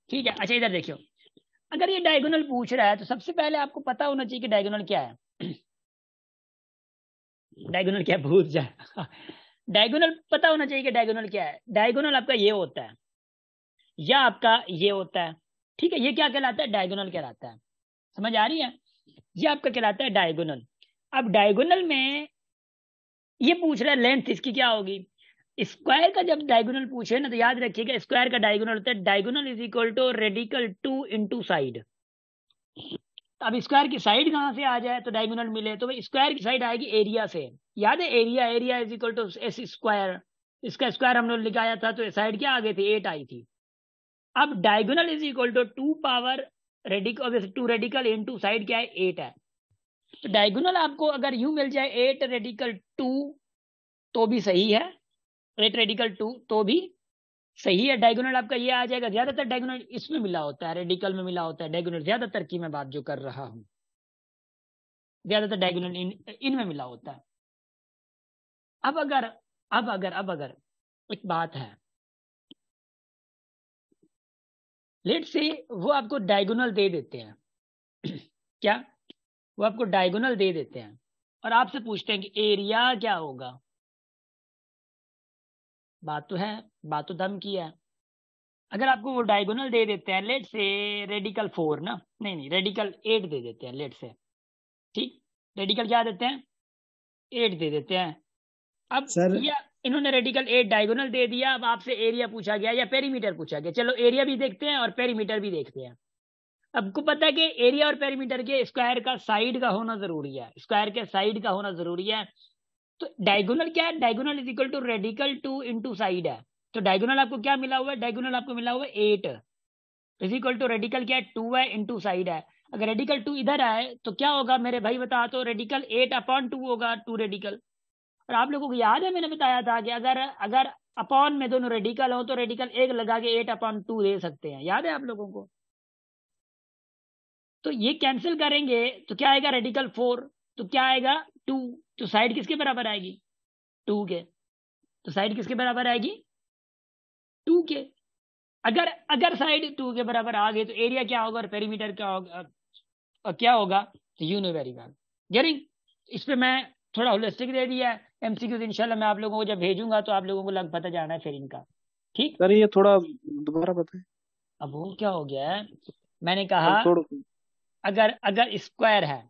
ठीक है। अच्छा इधर देखियो, अगर ये डायगोनल पूछ रहा है तो सबसे पहले आपको पता होना चाहिए कि डायगोनल क्या है। डायगोनल क्या, भूल जाए। डायगोनल पता होना चाहिए कि डायगोनल क्या है। डायगोनल आपका ये होता है या आपका ये होता है, ठीक है, ये क्या कहलाता है, डायगोनल कहलाता है, समझ आ रही है? ये आपका कहलाता है डायगोनल। अब डायगोनल में ये पूछ रहा है लेंथ इसकी क्या होगी। स्क्वायर का जब डायगोनल पूछे ना तो याद रखिएगा स्क्वायर का डायगोनल होता है diagonal is equal to radical 2 into side. अब स्क्वायर की साइड कहां से आ जाए तो डायगोनल मिले, तो भाई स्क्वायर की साइड आएगी एरिया से, याद है area is equal to S square, इसका स्क्वायर हमने लिखाया था तो साइड क्या आ गई थी, 8 आई थी। अब diagonal is equal to 2 power radical 2 radical into side क्या है 8 है। तो डायगोनल आपको अगर यूं मिल जाए 8 रेडिकल 2 तो भी सही है, 8 रेडिकल 2 तो भी सही है। डायगोनल आपका ये आ जाएगा, ज्यादातर डायगोनल इसमें मिला होता है, रेडिकल में मिला होता है डायगोनल, ज्यादातर की मैं बात जो कर रहा हूं, ज्यादातर डायगोनल इनमें मिला होता है। अब अगर एक बात है, लेट से वो आपको डायगोनल दे देते हैं क्या, वो आपको डायगोनल दे देते हैं और आपसे पूछते हैं कि एरिया क्या होगा। बात तो है, बात तो दम की है। अगर आपको वो डायगोनल दे देते हैं, लेट से रेडिकल 4 ना, नहीं रेडिकल 8 दे देते हैं, लेट से, ठीक, रेडिकल क्या देते हैं, 8 दे देते हैं। अब सर या इन्होंने रेडिकल 8 डायगोनल दे दिया, अब आपसे एरिया पूछा गया या पेरीमीटर पूछा गया, चलो एरिया भी देखते हैं और पेरीमीटर भी देखते हैं। आपको पता है कि एरिया और पेरीमीटर के स्क्वायर का साइड का होना जरूरी है, स्क्वायर के साइड का होना जरूरी है। तो डायगोनल क्या है, diagonal is equal to radical 2 into side है। तो डायगोनल आपको क्या मिला हुआ है, डायगोनल आपको मिला हुआ है 8 इज इक्वल टू रेडिकल क्या है 2 है इंटू साइड है। अगर रेडिकल 2 इधर आए तो क्या होगा मेरे भाई बता, तो रेडिकल 8 अपॉन 2 होगा, 2 रेडिकल। और आप लोगों को याद है मैंने बताया था कि अगर अपॉन में दोनों रेडिकल हो तो रेडिकल 1 लगा के 8 अपॉन 2 दे सकते हैं, याद है आप लोगों को? तो ये कैंसिल करेंगे तो क्या आएगा, रेडिकल 4 तो क्या आएगा 2, तो साइड किसके बराबर आएगी, 2 के। तो साइड किसके बराबर आएगी, 2 के। अगर साइड 2 के बराबर आ गई तो एरिया क्या होगा और पेरीमीटर क्या होगा, क्या होगा, तो you know very well getting. इस पे मैं थोड़ा होलिस्टिक दे दिया है, एमसीक्यूज इंशाल्लाह मैं आप लोगों को जब भेजूंगा तो आप लोगों को लग पता जाना है फिर इनका, ठीक। सर ये थोड़ा दोबारा बताएं। अब वो क्या हो गया है, मैंने कहा थोड़ा अगर स्क्वायर है,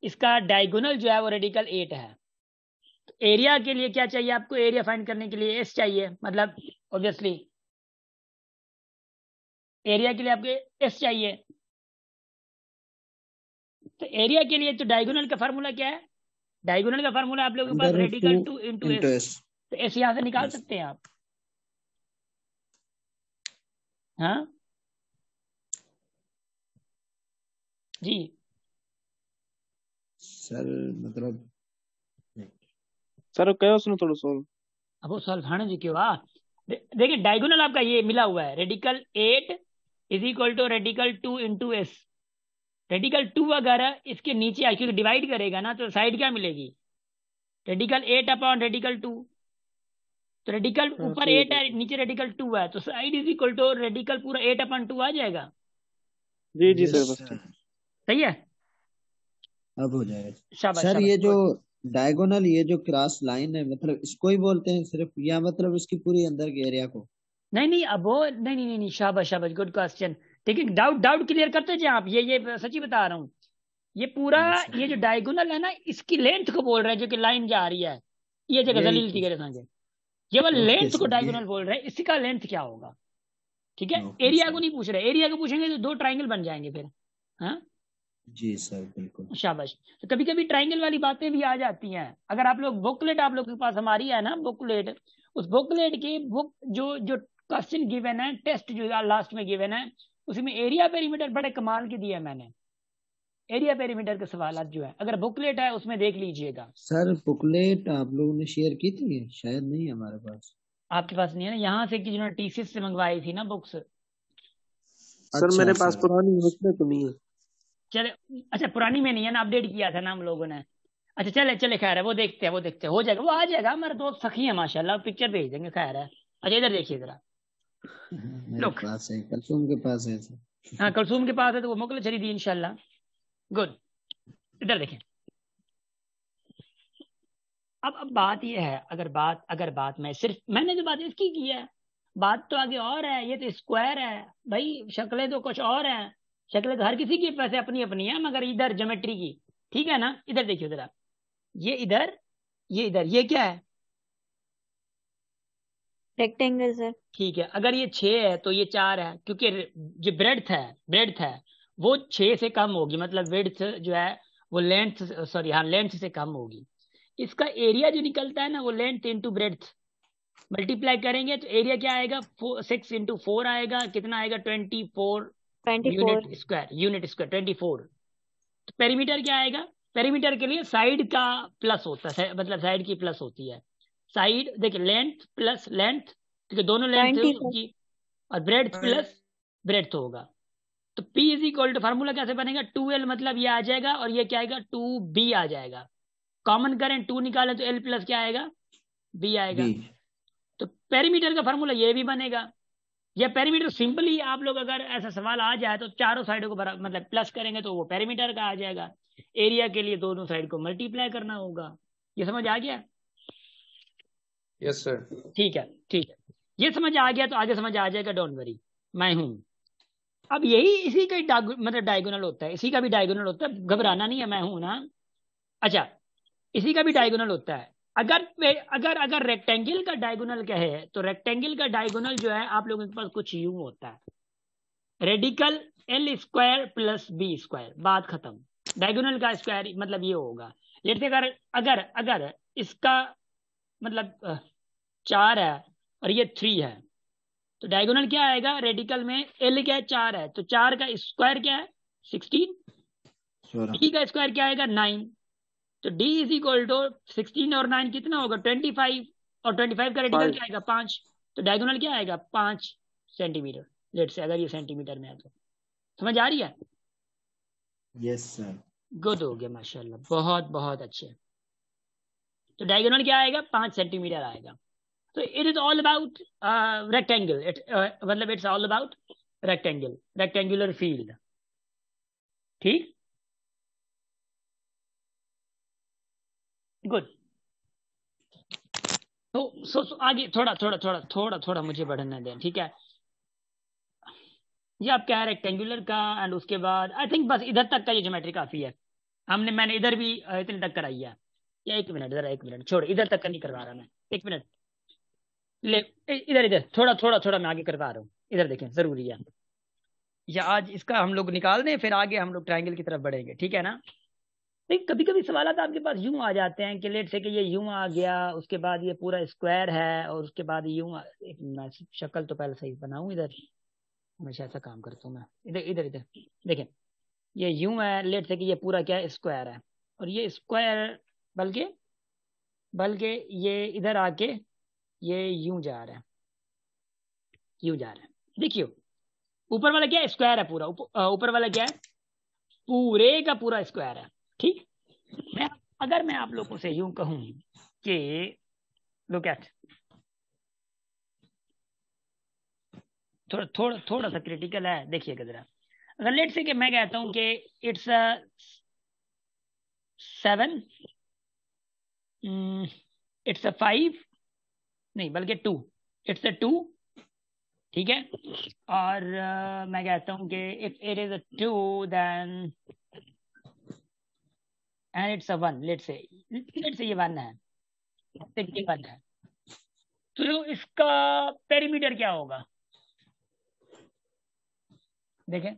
इसका डायगोनल जो है वो रेडिकल 8 है, तो एरिया के लिए क्या चाहिए आपको, एरिया फाइंड करने के लिए एस चाहिए, मतलब ऑब्वियसली एरिया के लिए आपको एस चाहिए। तो एरिया के लिए तो डायगोनल का फार्मूला क्या है, डायगोनल का फार्मूला आप लोगों के पास रेडिकल 2 इंटू एस, तो एस यहां से निकाल सकते हैं आप। हाँ जी सर मतलब सर कहो सुनो थोड़ा सोल्व। अब वो सॉल्व खाने जी क्यों देखिए डायगोनल आपका ये मिला हुआ है, radical 8 is equal to radical 2 into S. Radical 2 अगर इसके नीचे आई क्योंकि डिवाइड करेगा ना तो साइड क्या मिलेगी, रेडिकल 8 अपॉन रेडिकल 2। तो रेडिकल ऊपर 8 है नीचे रेडिकल 2 है, तो side is equal to radical पूरा 8 अपॉन 2 आ जाएगा। जी जी सर बस सही है, अब हो जाएगा। शाबाश सर शाबाश। ये जो डायगोनल, ये जो क्रॉस लाइन है, मतलब इसको ही बोलते हैं सिर्फ, या मतलब इसकी पूरी अंदर के एरिया को? नहीं नहीं, अब वो नहीं नहीं नहीं, शाबाश शाबाश, गुड क्वेश्चन। ठीक है, डाउट डाउट क्लियर करते जाए आप, ये सच्ची बता रहा हूँ। ये पूरा ये जो डायगोनल है ना, इसकी लेंथ को बोल रहे हैं, जो कि लाइन जा रही है, ये जगह यही जलील थी करे समझे, ये वो ओके लेंथ को सर, डायगोनल बोल रहे हैं, इसी का लेंथ क्या होगा। ठीक है, ओके एरिया सर। को नहीं पूछ रहे, एरिया को पूछेंगे तो दो ट्राइंगल बन जाएंगे फिर। हाँ जी सर, बिल्कुल। शाबाश। तो कभी कभी ट्राइंगल वाली बातें भी आ जाती हैं। अगर आप लोग बुकलेट आप लोग के पास हमारी है ना बुकलेट, उस बुकलेट के बुक जो जो क्वेश्चन गिवन है, टेस्ट जो लास्ट में गिवन है, उसमें एरिया पेरीमीटर बड़े कमाल के दिया है मैंने। एरिया पेरीमीटर के सवाल जो है, अगर बुकलेट है उसमें देख लीजिएगा। सर बुकलेट आप लोगों ने शेयर की थी? शायद नहीं है हमारे पास। आपके पास नहीं है ना, यहाँ से कि जिन्होंने टीसीएस से मंगवाई थी ना बुक्स। सर अच्छा मेरे पास सर, पुरानी है, उसमें तो नहीं है। चले, अच्छा पुरानी में नहीं है ना, अपडेट किया था ना हम लोगों ने। अच्छा चले चले, खैर है, वो देखते हैं, वो देखते हैं, हो जाएगा, वो आ जाएगा। हमारे दोस्त सखी है माशाल्लाह, पिक्चर भेज देंगे, खैर है। अच्छा इधर देखिए जरा, मेरे लुक, पास है, कलसुम के पास है सर। हाँ कलसूम के पास है तो वो मोकल चली दी इंशाल्लाह। गुड, इधर देखें। अब बात ये है, अगर बात मैं सिर्फ मैंने जो बात इसकी की है, बात तो आगे और है। ये तो स्क्वायर है भाई, शक्लें तो कुछ और हैं। शक्लें तो हर किसी की वैसे अपनी अपनी है, मगर इधर ज्योमेट्री की, ठीक है ना। इधर देखिए जरा, ये इधर, ये इधर, ये क्या है? Rectangle sir. ठीक है, अगर ये 6 है तो ये 4 है, क्योंकि जो ब्रेड्थ है वो 6 से कम होगी, मतलब विड्थ जो है वो लेंथ, सॉरी हाँ लेंथ से कम होगी। इसका एरिया जो निकलता है ना, वो लेंथ इंटू ब्रेड्थ मल्टीप्लाई करेंगे तो एरिया क्या आएगा, 6 इंटू 4 आएगा, कितना आएगा, 24 24। Unit square 24। तो पेरीमीटर क्या आएगा, पेरीमीटर के लिए साइड का प्लस होता है, मतलब साइड की प्लस होती है। साइड देखिए, लेंथ प्लस लेंथ, क्योंकि दोनों लेंथ है 24। उनकी, और ब्रेड्थ प्लस ब्रेड्थ होगा। तो P is equal to, formula कैसे बनेगा, 2L, मतलब ये आ जाएगा, और ये क्या आएगा, 2B आ जाएगा। कॉमन करें 2 निकालें तो L प्लस क्या आएगा, B आएगा। बी। तो पेरीमीटर का फार्मूला ये भी बनेगा। या पेरीमीटर सिंपली आप लोग अगर ऐसा सवाल आ जाए तो चारों साइडों को मतलब प्लस करेंगे तो वो पेरीमीटर का आ जाएगा। एरिया के लिए दोनों साइड को मल्टीप्लाई करना होगा। ये समझ आ गया? Yes sir. ठीक है ठीक है, ये समझ आ गया तो आगे समझ आ जाएगा, डोंट वरी, मैं हूं। अब यही इसी का मतलब डायगोनल होता है, इसी का भी डायगोनल होता है, घबराना नहीं है, मैं हूं ना। अच्छा, इसी का भी डायगोनल होता है। अगर अगर अगर रेक्टेंगल का डायगोनल कहे तो रेक्टेंगल का डायगोनल जो है आप लोगों के पास कुछ यूं होता है, radical L square plus B square, बात खत्म। डायगोनल का स्क्वायर मतलब ये होगा, जैसे अगर अगर अगर इसका मतलब 4 है और ये 3 है, तो डायगोनल क्या आएगा, रेडिकल में L क्या है, 4 है, तो 4 का स्क्वायर क्या है, 16। D का स्क्वायर क्या आएगा, 9। तो D इज इक्वल टू 16 और 9 कितना होगा, 25, और 25 का रेडिकल क्या आएगा, 5। तो डायगोनल क्या आएगा, 5 सेंटीमीटर। लेट से अगर ये सेंटीमीटर में है तो समझ आ रही है? Yes sir. गुड हो गया माशाल्लाह, बहुत बहुत अच्छे। तो डायगोनल क्या आएगा, 5 सेंटीमीटर आएगा। तो it is all about rectangle, मतलब it's all about rectangle, rectangular field. ठीक, गुड। तो सो आगे थोड़ा मुझे बढ़ने दें, ठीक है। ये आप क्या है रेक्टेंगुलर का, एंड उसके बाद आई थिंक बस इधर तक का ये ज्योमेट्री काफी है। मैंने इधर भी इतने तक कराई है। या एक मिनट जरा, एक मिनट छोड़, इधर तक का नहीं करवा रहा मैं, एक मिनट ले, इधर इधर थोड़ा मैं आगे करवा रहा हूँ। इधर देखें, जरूरी है, या आज इसका हम लोग निकाल दें, फिर आगे हम लोग ट्रायंगल की तरफ बढ़ेंगे, ठीक है ना। नहीं, कभी कभी सवाल आपके पास यूं आ जाते हैं कि लेट से कि ये यूं आ गया, उसके बाद ये पूरा स्क्वायर है, और उसके बाद यूं मैं शक्ल तो पहले सही बनाऊं, इधर हमेशा ऐसा काम करता हूँ मैं। इधर इधर इधर देखें, ये यूं है, लेट से कि ये पूरा क्या है, स्क्वायर है, और ये स्क्वायर बल्कि बल्कि ये इधर आके ये यूं जा रहा है, यूं जा रहा है। देखियो, ऊपर वाला क्या है, स्क्वायर है पूरा, ऊपर वाला क्या है, पूरे का पूरा स्क्वायर है। ठीक, अगर मैं आप लोगों से यूं कहूं कि लुक एट, थोड़ा सा क्रिटिकल है, देखिएगा जरा। अगर लेट से कि मैं कहता हूं कि इट्स 7, इट्स 5, नहीं बल्कि 2, इट्स 2 ठीक है। और मैं कहता हूँ कि if it is a 2 then and it's a 1, let's say ये 1 है, ये 1 है, तो इसका पेरीमीटर क्या होगा? देखें,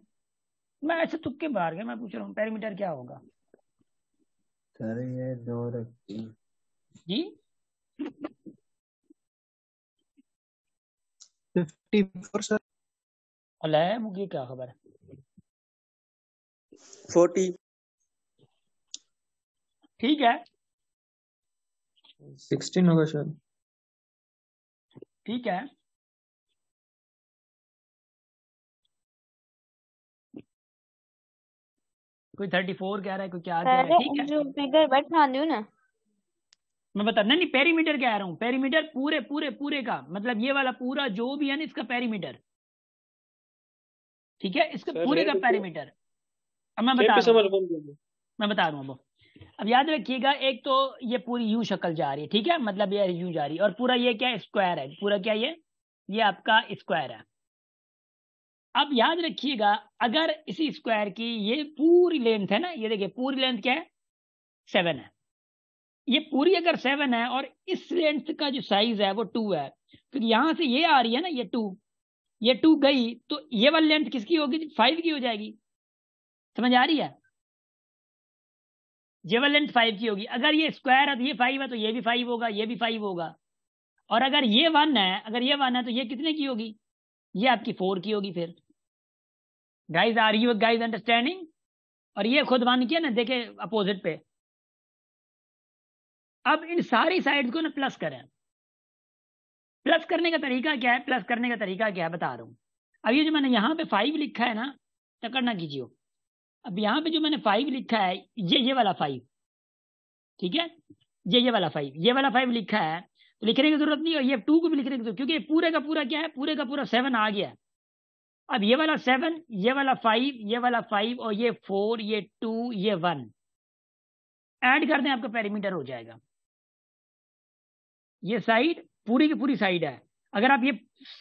मैं ऐसे तुक्के मार गया, मैं पूछ रहा हूँ पेरीमीटर क्या होगा सर ये 2 रखती जी? 54 सर। अल्लाह मुझे क्या खबर है? 40 ठीक है, 16 होगा शायद। ठीक है, कोई 34 कह रहा है, कोई क्या कह रहा है, ठीक है। जो फिगर बैठा दियो ना, मैं बता नहीं पेरीमीटर कह रहा हूँ, पेरीमीटर पूरे पूरे पूरे का मतलब ये वाला पूरा जो भी है ना इसका पेरीमीटर, ठीक है, इसका पूरे का पेरीमीटर। अब मैं बता रहा हूँ अब याद रखिएगा, एक तो ये पूरी यूं शक्ल जा रही है, ठीक है, मतलब ये यूं जा रही है, और पूरा ये क्या है, स्क्वायर है, पूरा क्या ये आपका स्क्वायर है। अब याद रखिएगा, अगर इसी स्क्वायर की ये पूरी लेंथ है ना, ये देखिए पूरी लेंथ क्या है, 7 है, ये पूरी अगर 7 है और इस लेंथ का जो साइज है वो 2 है, क्योंकि यहां से ये आ रही है ना, ये 2 गई तो ये वाली लेंथ किसकी होगी, 5 की हो जाएगी। समझ आ रही है? ये वाली लेंथ 5 की होगी। अगर ये स्क्वायर है तो ये 5 है, तो ये भी 5 होगा, ये भी 5 होगा। और अगर ये 1 है, तो ये कितने की होगी, ये आपकी 4 की होगी। फिर guys are you guys understanding? और ये खुद मान किया ना, देखे अपोजिट पे। अब इन सारी साइड्स को ना प्लस करें। प्लस करने का तरीका क्या है, बता रहा हूं। अब ये जो मैंने यहाँ पे 5 लिखा है ना, टक्कर ना कीजिए। अब यहाँ पे जो मैंने 5 लिखा है, ये वाला 5, ठीक है, ये वाला 5 लिखा है, तो लिखने की जरूरत नहीं है, ये 2 को भी लिखने की जरूरत, क्योंकि ये पूरे का पूरा क्या है, पूरे का पूरा 7 आ गया। अब ये वाला 7, ये वाला 5, ये वाला 5 और ये 4, ये 2, ये 1 ऐड कर दें, आपका पेरीमीटर हो जाएगा। ये साइड पूरी की पूरी साइड है। अगर आप ये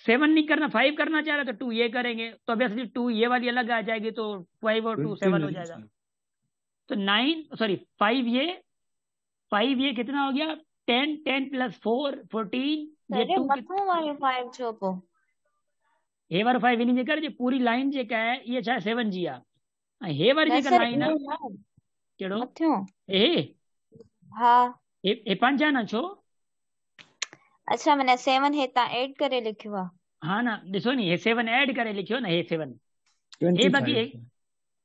7 नहीं करना, 5 करना चाह रहे तो 2 ये करेंगे, तो ऑब्वियसली 2 ये वाली अलग आ जाएगी, तो 5 और 2 7 हो जाएगा। तो 5 ये कितना हो गया, 10 प्लस 4 14, ये 2 मथों वाले 5 छोको हे वाला 5 इन्हीं जेकर जे पूरी लाइन जे का है, ये चाहे 7 जिया हे वाली जेकर लाइन है केड़ो मथों ए हाँ ए 5 है ना छो। अच्छा मैंने 7 है ता ऐड करे लिखियो आ। हाँ ना, ॾिसो नी हे 7 ऐड करे लिखियो ना, हे 7 हे बाकी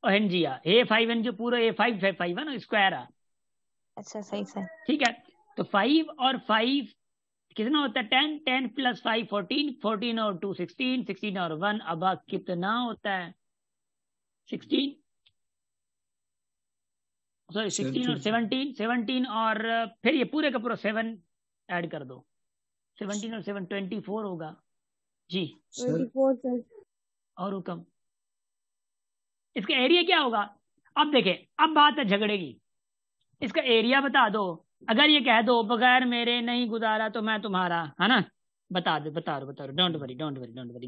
एन जी आ हे 5 एन जो पूरा ये 5 है ना, स्क्वायर आ। अच्छा सही सही, ठीक है, तो 5 और 5 कितना होता है, 10 प्लस 5 14, 14 और 2 16, 16 और 1 अब कितना होता है 16, सॉरी 16 और 17 और फिर ये पूरे का पूरा 7 ऐड कर दो, 17 और 7 24 होगा जी। 24 सर। और हुक्म इसका एरिया क्या होगा? अब देखें, अब बात है झगड़े की, इसका एरिया बता दो। अगर ये कह दो बगैर मेरे नहीं गुजारा तो मैं तुम्हारा, है ना, बता दो डोंट वरी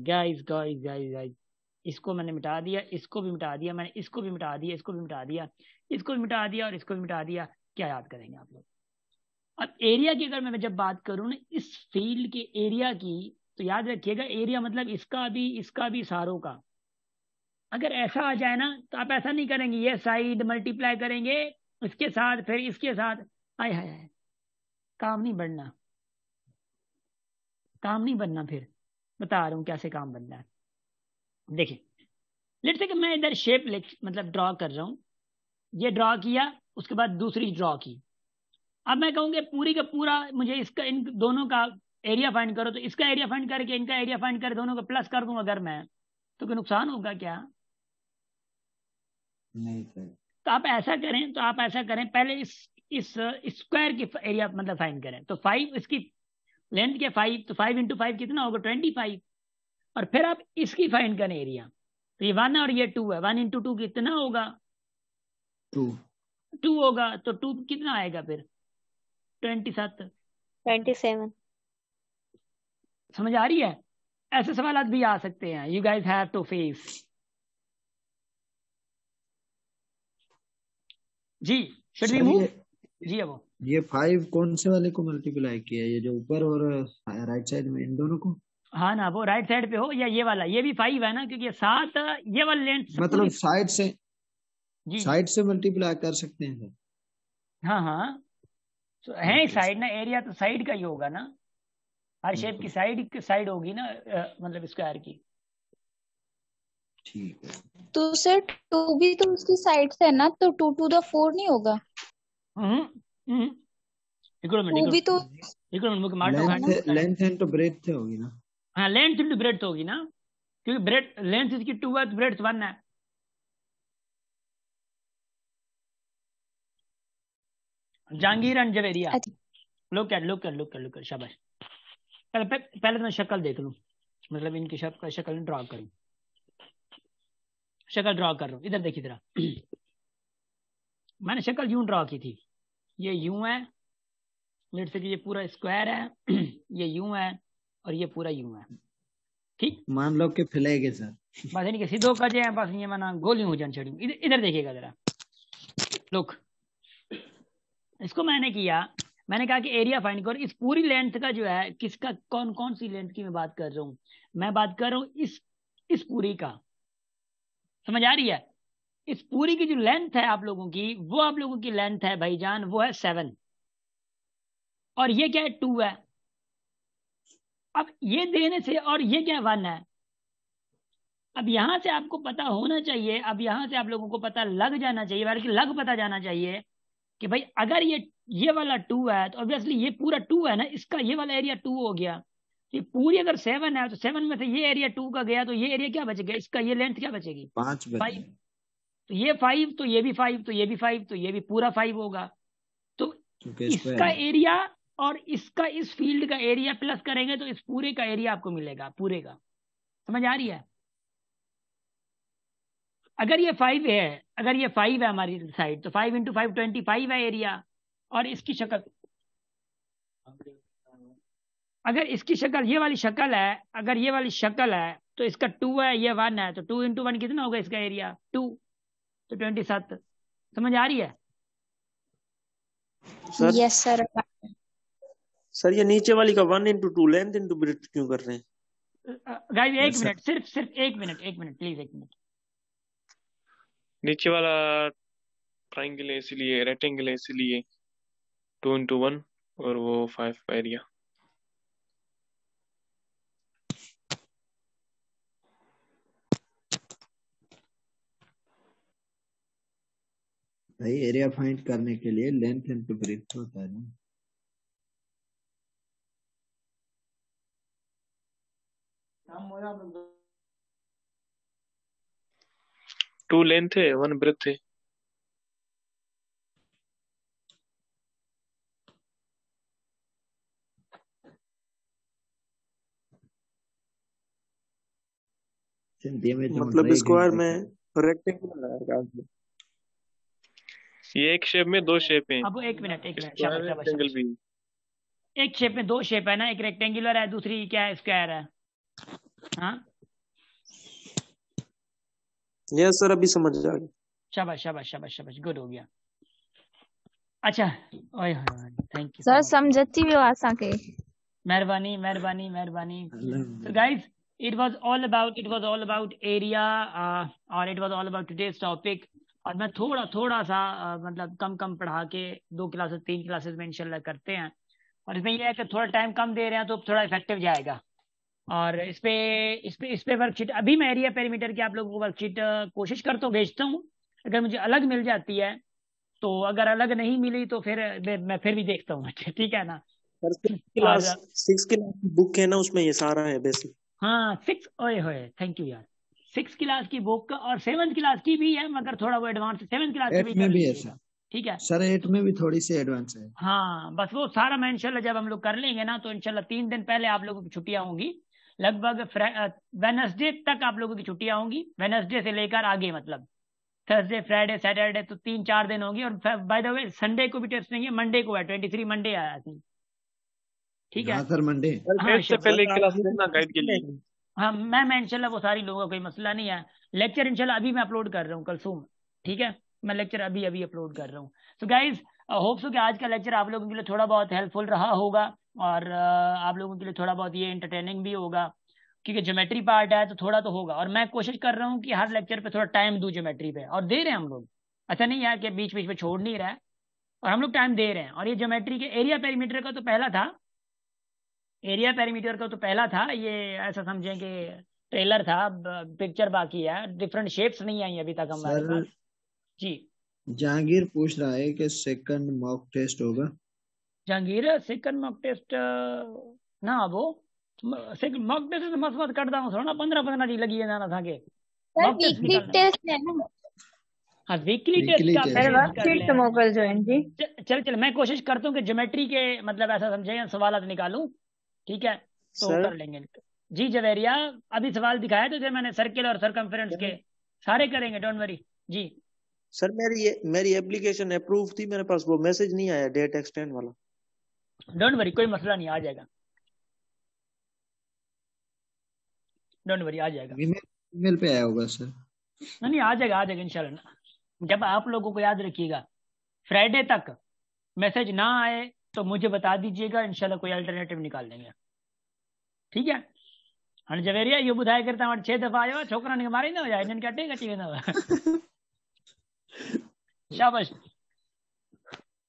गाइस। इसको मैंने मिटा दिया, इसको भी मिटा दिया मैंने, इसको भी मिटा दिया, इसको भी मिटा दिया, इसको भी मिटा दिया और इसको भी मिटा दिया। क्या याद करेंगे आप लोग? अब एरिया की अगर मैं जब बात करूं ना इस फील्ड के एरिया की, तो याद रखिएगा एरिया मतलब इसका भी सारों का। अगर ऐसा आ जाए ना तो आप ऐसा नहीं करेंगे, ये साइड मल्टीप्लाई करेंगे इसके साथ फिर इसके साथ, आय हाय काम नहीं बनना। फिर बता रहा हूं कैसे काम बनना है। देखिए लेट्स से कि मैं इधर शेप मतलब ड्रॉ कर रहा हूं, ये ड्रॉ किया, उसके बाद दूसरी ड्रॉ की। अब मैं कहूंगा पूरी का पूरा मुझे इसका इन दोनों का एरिया फाइंड करो, तो इसका एरिया फाइंड करके इनका एरिया फाइंड कर दोनों का प्लस कर दूं अगर मैं, तो कोई नुकसान होगा क्या? नहीं सर। तो आप ऐसा करें पहले इस स्क्वायर की एरिया मतलब फाइंड करें। तो 5 इसकी लेंथ के 5, तो 5 × 5 कितना होगा 25, और फिर आप इसकी फाइंड करें एरिया। तो ये 1 और ये 2 है, 1 × 2 कितना होगा 2 होगा, तो 2 कितना आएगा फिर 27। 27 समझ आ रही है? ऐसे सवाल भी आ सकते हैं, you guys have to face. जी शुड वी सर मूव? जी अब ये 5 कौन से वाले को मल्टीप्लाई किया है, ये जो ऊपर और राइट साइड में, इन दोनों को? हाँ ना, वो राइट साइड पे हो या ये वाला, ये भी 5 है ना, क्योंकि ये 7 ये वाला लेंथ मतलब साइड से, जी साइड से मल्टीप्लाई कर सकते हैं सर? हाँ हाँ, तो है साइड ना, एरिया तो साइड का ही होगा ना, हर शेप की साइड होगी ना, मतलब स्क्वायर की। ठीक है। तो सर 2 भी तो उसकी साइड से है ना, तो 2 to the 4 नहीं होगा? वो भी तो लेंथ एंड ब्रेथ होगी ना? हाँ लेंथ इंटू ब्रेड्थ होगी ना, क्योंकि ब्रेड लेंथ इसकी 2 है तो ब्रेड्थ 1 है। Jahangir and Javeria, look at शाबाश। पहले तो मैं शक्ल देख लूं, मतलब इनकी शक्ल ड्रॉ करूं, शक्ल ड्रॉ कर रहा हूं, इधर देखिए जरा। मैंने शक्ल यूं ड्रॉ की थी, ये यूं है, लेट्स से कि ये पूरा स्क्वायर है, ये यूं है और ये पूरा यूं है, ठीक? मान लो कि फैलेगे सर, बस इनके सीधो का जे बस ये माना गोली हो जान छड़ी। इधर देखिएगा जरा, लुक, इसको मैंने किया, मैंने कहा कि एरिया फाइंड करो। इस पूरी लेंथ का जो है, किसका, कौन कौन सी लेंथ की मैं बात कर रहा हूँ? मैं बात कर रहा हूँ इस पूरी का, समझ आ रही है? इस पूरी की जो लेंथ है आप लोगों की, वो आप लोगों की लेंथ है भाईजान, वो है 7, और ये क्या है, 2 है। अब ये देने से, और ये क्या 1 है। अब यहां से आपको पता होना चाहिए, अब यहां से आप लोगों को पता लग जाना चाहिए, बल्कि लग पता जाना चाहिए कि भाई अगर ये वाला 2 है तो ऑब्वियसली ये पूरा 2 है ना, इसका ये वाला एरिया 2 हो गया। ये पूरी अगर 7 है तो 7 में से ये एरिया 2 का गया, तो ये एरिया क्या बचेगा, इसका ये लेंथ क्या बचेगी, 5 5। तो ये 5, तो ये भी 5, तो ये भी 5, तो ये भी पूरा 5 होगा। तो इसका एरिया और इसका इस फील्ड का एरिया प्लस करेंगे तो इस पूरे का एरिया आपको मिलेगा, पूरे का। समझ आ रही है? अगर ये 5 है, अगर ये 5 है हमारी साइड, तो 5 × 5 25 है एरिया। और इसकी शक्ल, अगर इसकी शक्ल ये वाली शक्ल है, अगर ये वाली शक्ल है तो इसका 2 है, ये 1 है, तो 2 × 1 कितना होगा इसका एरिया, 2, तो 27। समझ आ रही है? Sir yes sir. सर ये नीचे वाली का 1 × 2 लेंथ × ब्रेथ क्यों कर रहे हैं? गाइस एक मिनट, सिर्फ एक मिनट प्लीज, एक मिनट। नीचे वाला ट्राइंगल है इसलिए, रेक्टेंगल है इसलिए 2 × 1 और वो 5 एरिया। भाई एरिया फाइंड करने के लिए लेंथ एंड ब्रेथ होता है ना। टू लेंथ है, 1 ब्रेथ है। मतलब स्क्वायर में रेक्टेंगल है, ये एक शेप में 2 शेप हैं। अब एक मिनट स्क्वायर रेक्टेंगल भी। एक शेप में 2 शेप है ना, एक रेक्टेंगुलर है, दूसरी क्या है, स्क्वायर है। हाँ यस सर, अभी समझ आ गया। शाबाश, गुड हो गया। अच्छा, ओए थैंक यू सर समझती भी आसा के। मेहरबानी। So guys, it was all about area और it was all about today's topic। और मैं थोड़ा सा मतलब कम पढ़ा के 2 क्लासेस 3 क्लासेस में इंशाल्लाह करते हैं। और इसमें यह है कि थोड़ा टाइम कम दे रहे हैं तो थोड़ा इफेक्टिव जाएगा। और इस पे वर्कशीट, अभी मैं एरिया पेरीमीटर की आप लोगों को वर्कशीट कोशिश करता हूँ, भेजता हूँ। अगर मुझे अलग मिल जाती है तो, अगर अलग नहीं मिली तो फिर मैं फिर भी देखता हूँ। ठीक है ना? 6 क्लास बुक है ना, उसमें ये सारा है बेसिक। हाँ 6, ओए होए थैंक यू यार। 6 क्लास की बुक और 7th क्लास की भी है, मगर थोड़ा वो एडवांस, 7th क्लास की भी है सर। ठीक है सर 8 में भी थोड़ी सी एडवांस है। हाँ बस वो सारा मैं इंशाल्लाह जब हम लोग कर लेंगे ना, तो इंशाल्लाह 3 दिन पहले आप लोगों की छुट्टियां होंगी, लगभग वेडनेसडे तक आप लोगों की छुट्टियां होंगी। वेडनेसडे से लेकर आगे, मतलब थर्सडे फ्राइडे सैटरडे, तो 3-4 दिन होगी। और बाय द वे संडे को भी टेस्ट नहीं है, मंडे को है, 23 मंडे है। ठीक है सर मंडे। हाँ, से पहले क्लास लेना गाइड के लिए। हाँ मैं इंशाल्लाह वो सारी लोगों का कोई मसला नहीं है। लेक्चर इंशाल्लाह अभी मैं अपलोड कर रहा हूँ कलसूम, ठीक है, मैं लेक्चर अभी अभी अपलोड कर रहा हूँ। सो गाइज होप सो कि आज का लेक्चर आप लोगों के लिए थोड़ा बहुत हेल्पफुल रहा होगा और आप लोगों के लिए थोड़ा बहुत ये एंटरटेनिंग भी होगा, क्योंकि ज्योमेट्री पार्ट है तो थोड़ा तो होगा। और मैं कोशिश कर रहा हूँ कि हर लेक्चर पे थोड़ा टाइम दूं ज्योमेट्री पे, और दे रहे हैं हम लोग, ऐसा नहीं है कि बीच बीच में छोड़ नहीं रहा है, और हम लोग टाइम दे रहे हैं। और ये ज्योमेट्री के एरिया पेरीमीटर का तो पहला था, एरिया पेरीमीटर का तो पहला था, ये ऐसा समझें कि ट्रेलर था, पिक्चर बाकी है, डिफरेंट शेप्स नहीं आई अभी तक हमारे सर पास। जी जहांगीर पूछ रहा है कि सेकंड मॉक टेस्ट होगा। जहांगीर सेकंड मॉक टेस्ट ना वो सेकंड मॉक टेस्ट मत मत करता हूँ थोड़ा, 15-15 दिन लगी है ना था के सर मॉक टेस्ट वीकली निकालना। टेस्ट है ना। हाँ वीकली टेस्ट वीकली का टेस्ट। सर मैसेज कर वर्कशीट लें। तो मोकल जो जी। चल मैं कोशिश करता हूँ कि ज्योमेट्री के मतलब ऐसा समझे सवाल निकालूं, ठीक है, तो सर कर लेंगे। जी जवेरिया अभी सवाल दिखाए थे मैंने सर्किल और सरकमफेरेंस के, सारे करेंगे, डोंट वरी। जी सर मेरी एप्लीकेशन अप्रूव थी, मेरे पास वो मैसेज नहीं आया डेट एक्सटेंड वाला। डोंट वरी, कोई मसला नहीं, आ जाएगा, डोंट वरी, आ जाएगा। ईमेल पे आया होगा सर। नहीं आ जाएगा, आ जाएगा इंशाल्लाह। जब आप लोगों को याद रखिएगा फ्राइडे तक मैसेज ना आए तो मुझे बता दीजिएगा, इंशाल्लाह कोई अल्टरनेटिव निकाल लेंगे, ठीक है। हाँ जवेरिया यो बुधाया करता हमारे 6 दफा आयो छोकरा ने मारे ना हो जाए इन्हन क्या टेगा चाहिए ना शाबाश,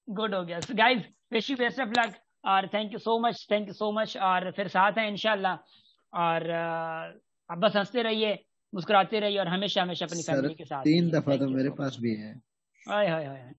गुड हो गया guys, wish you best of luck और thank you so much, thank you so much. और फिर साथ हैं इंशाल्लाह, और अब बस हंसते रहिए, मुस्कुराते रहिए और हमेशा हमेशा अपनी सर फैमिली के साथ 3 रहिए। दफा तो Thank you मेरे so much. पास भी है। हाय हाय हाय।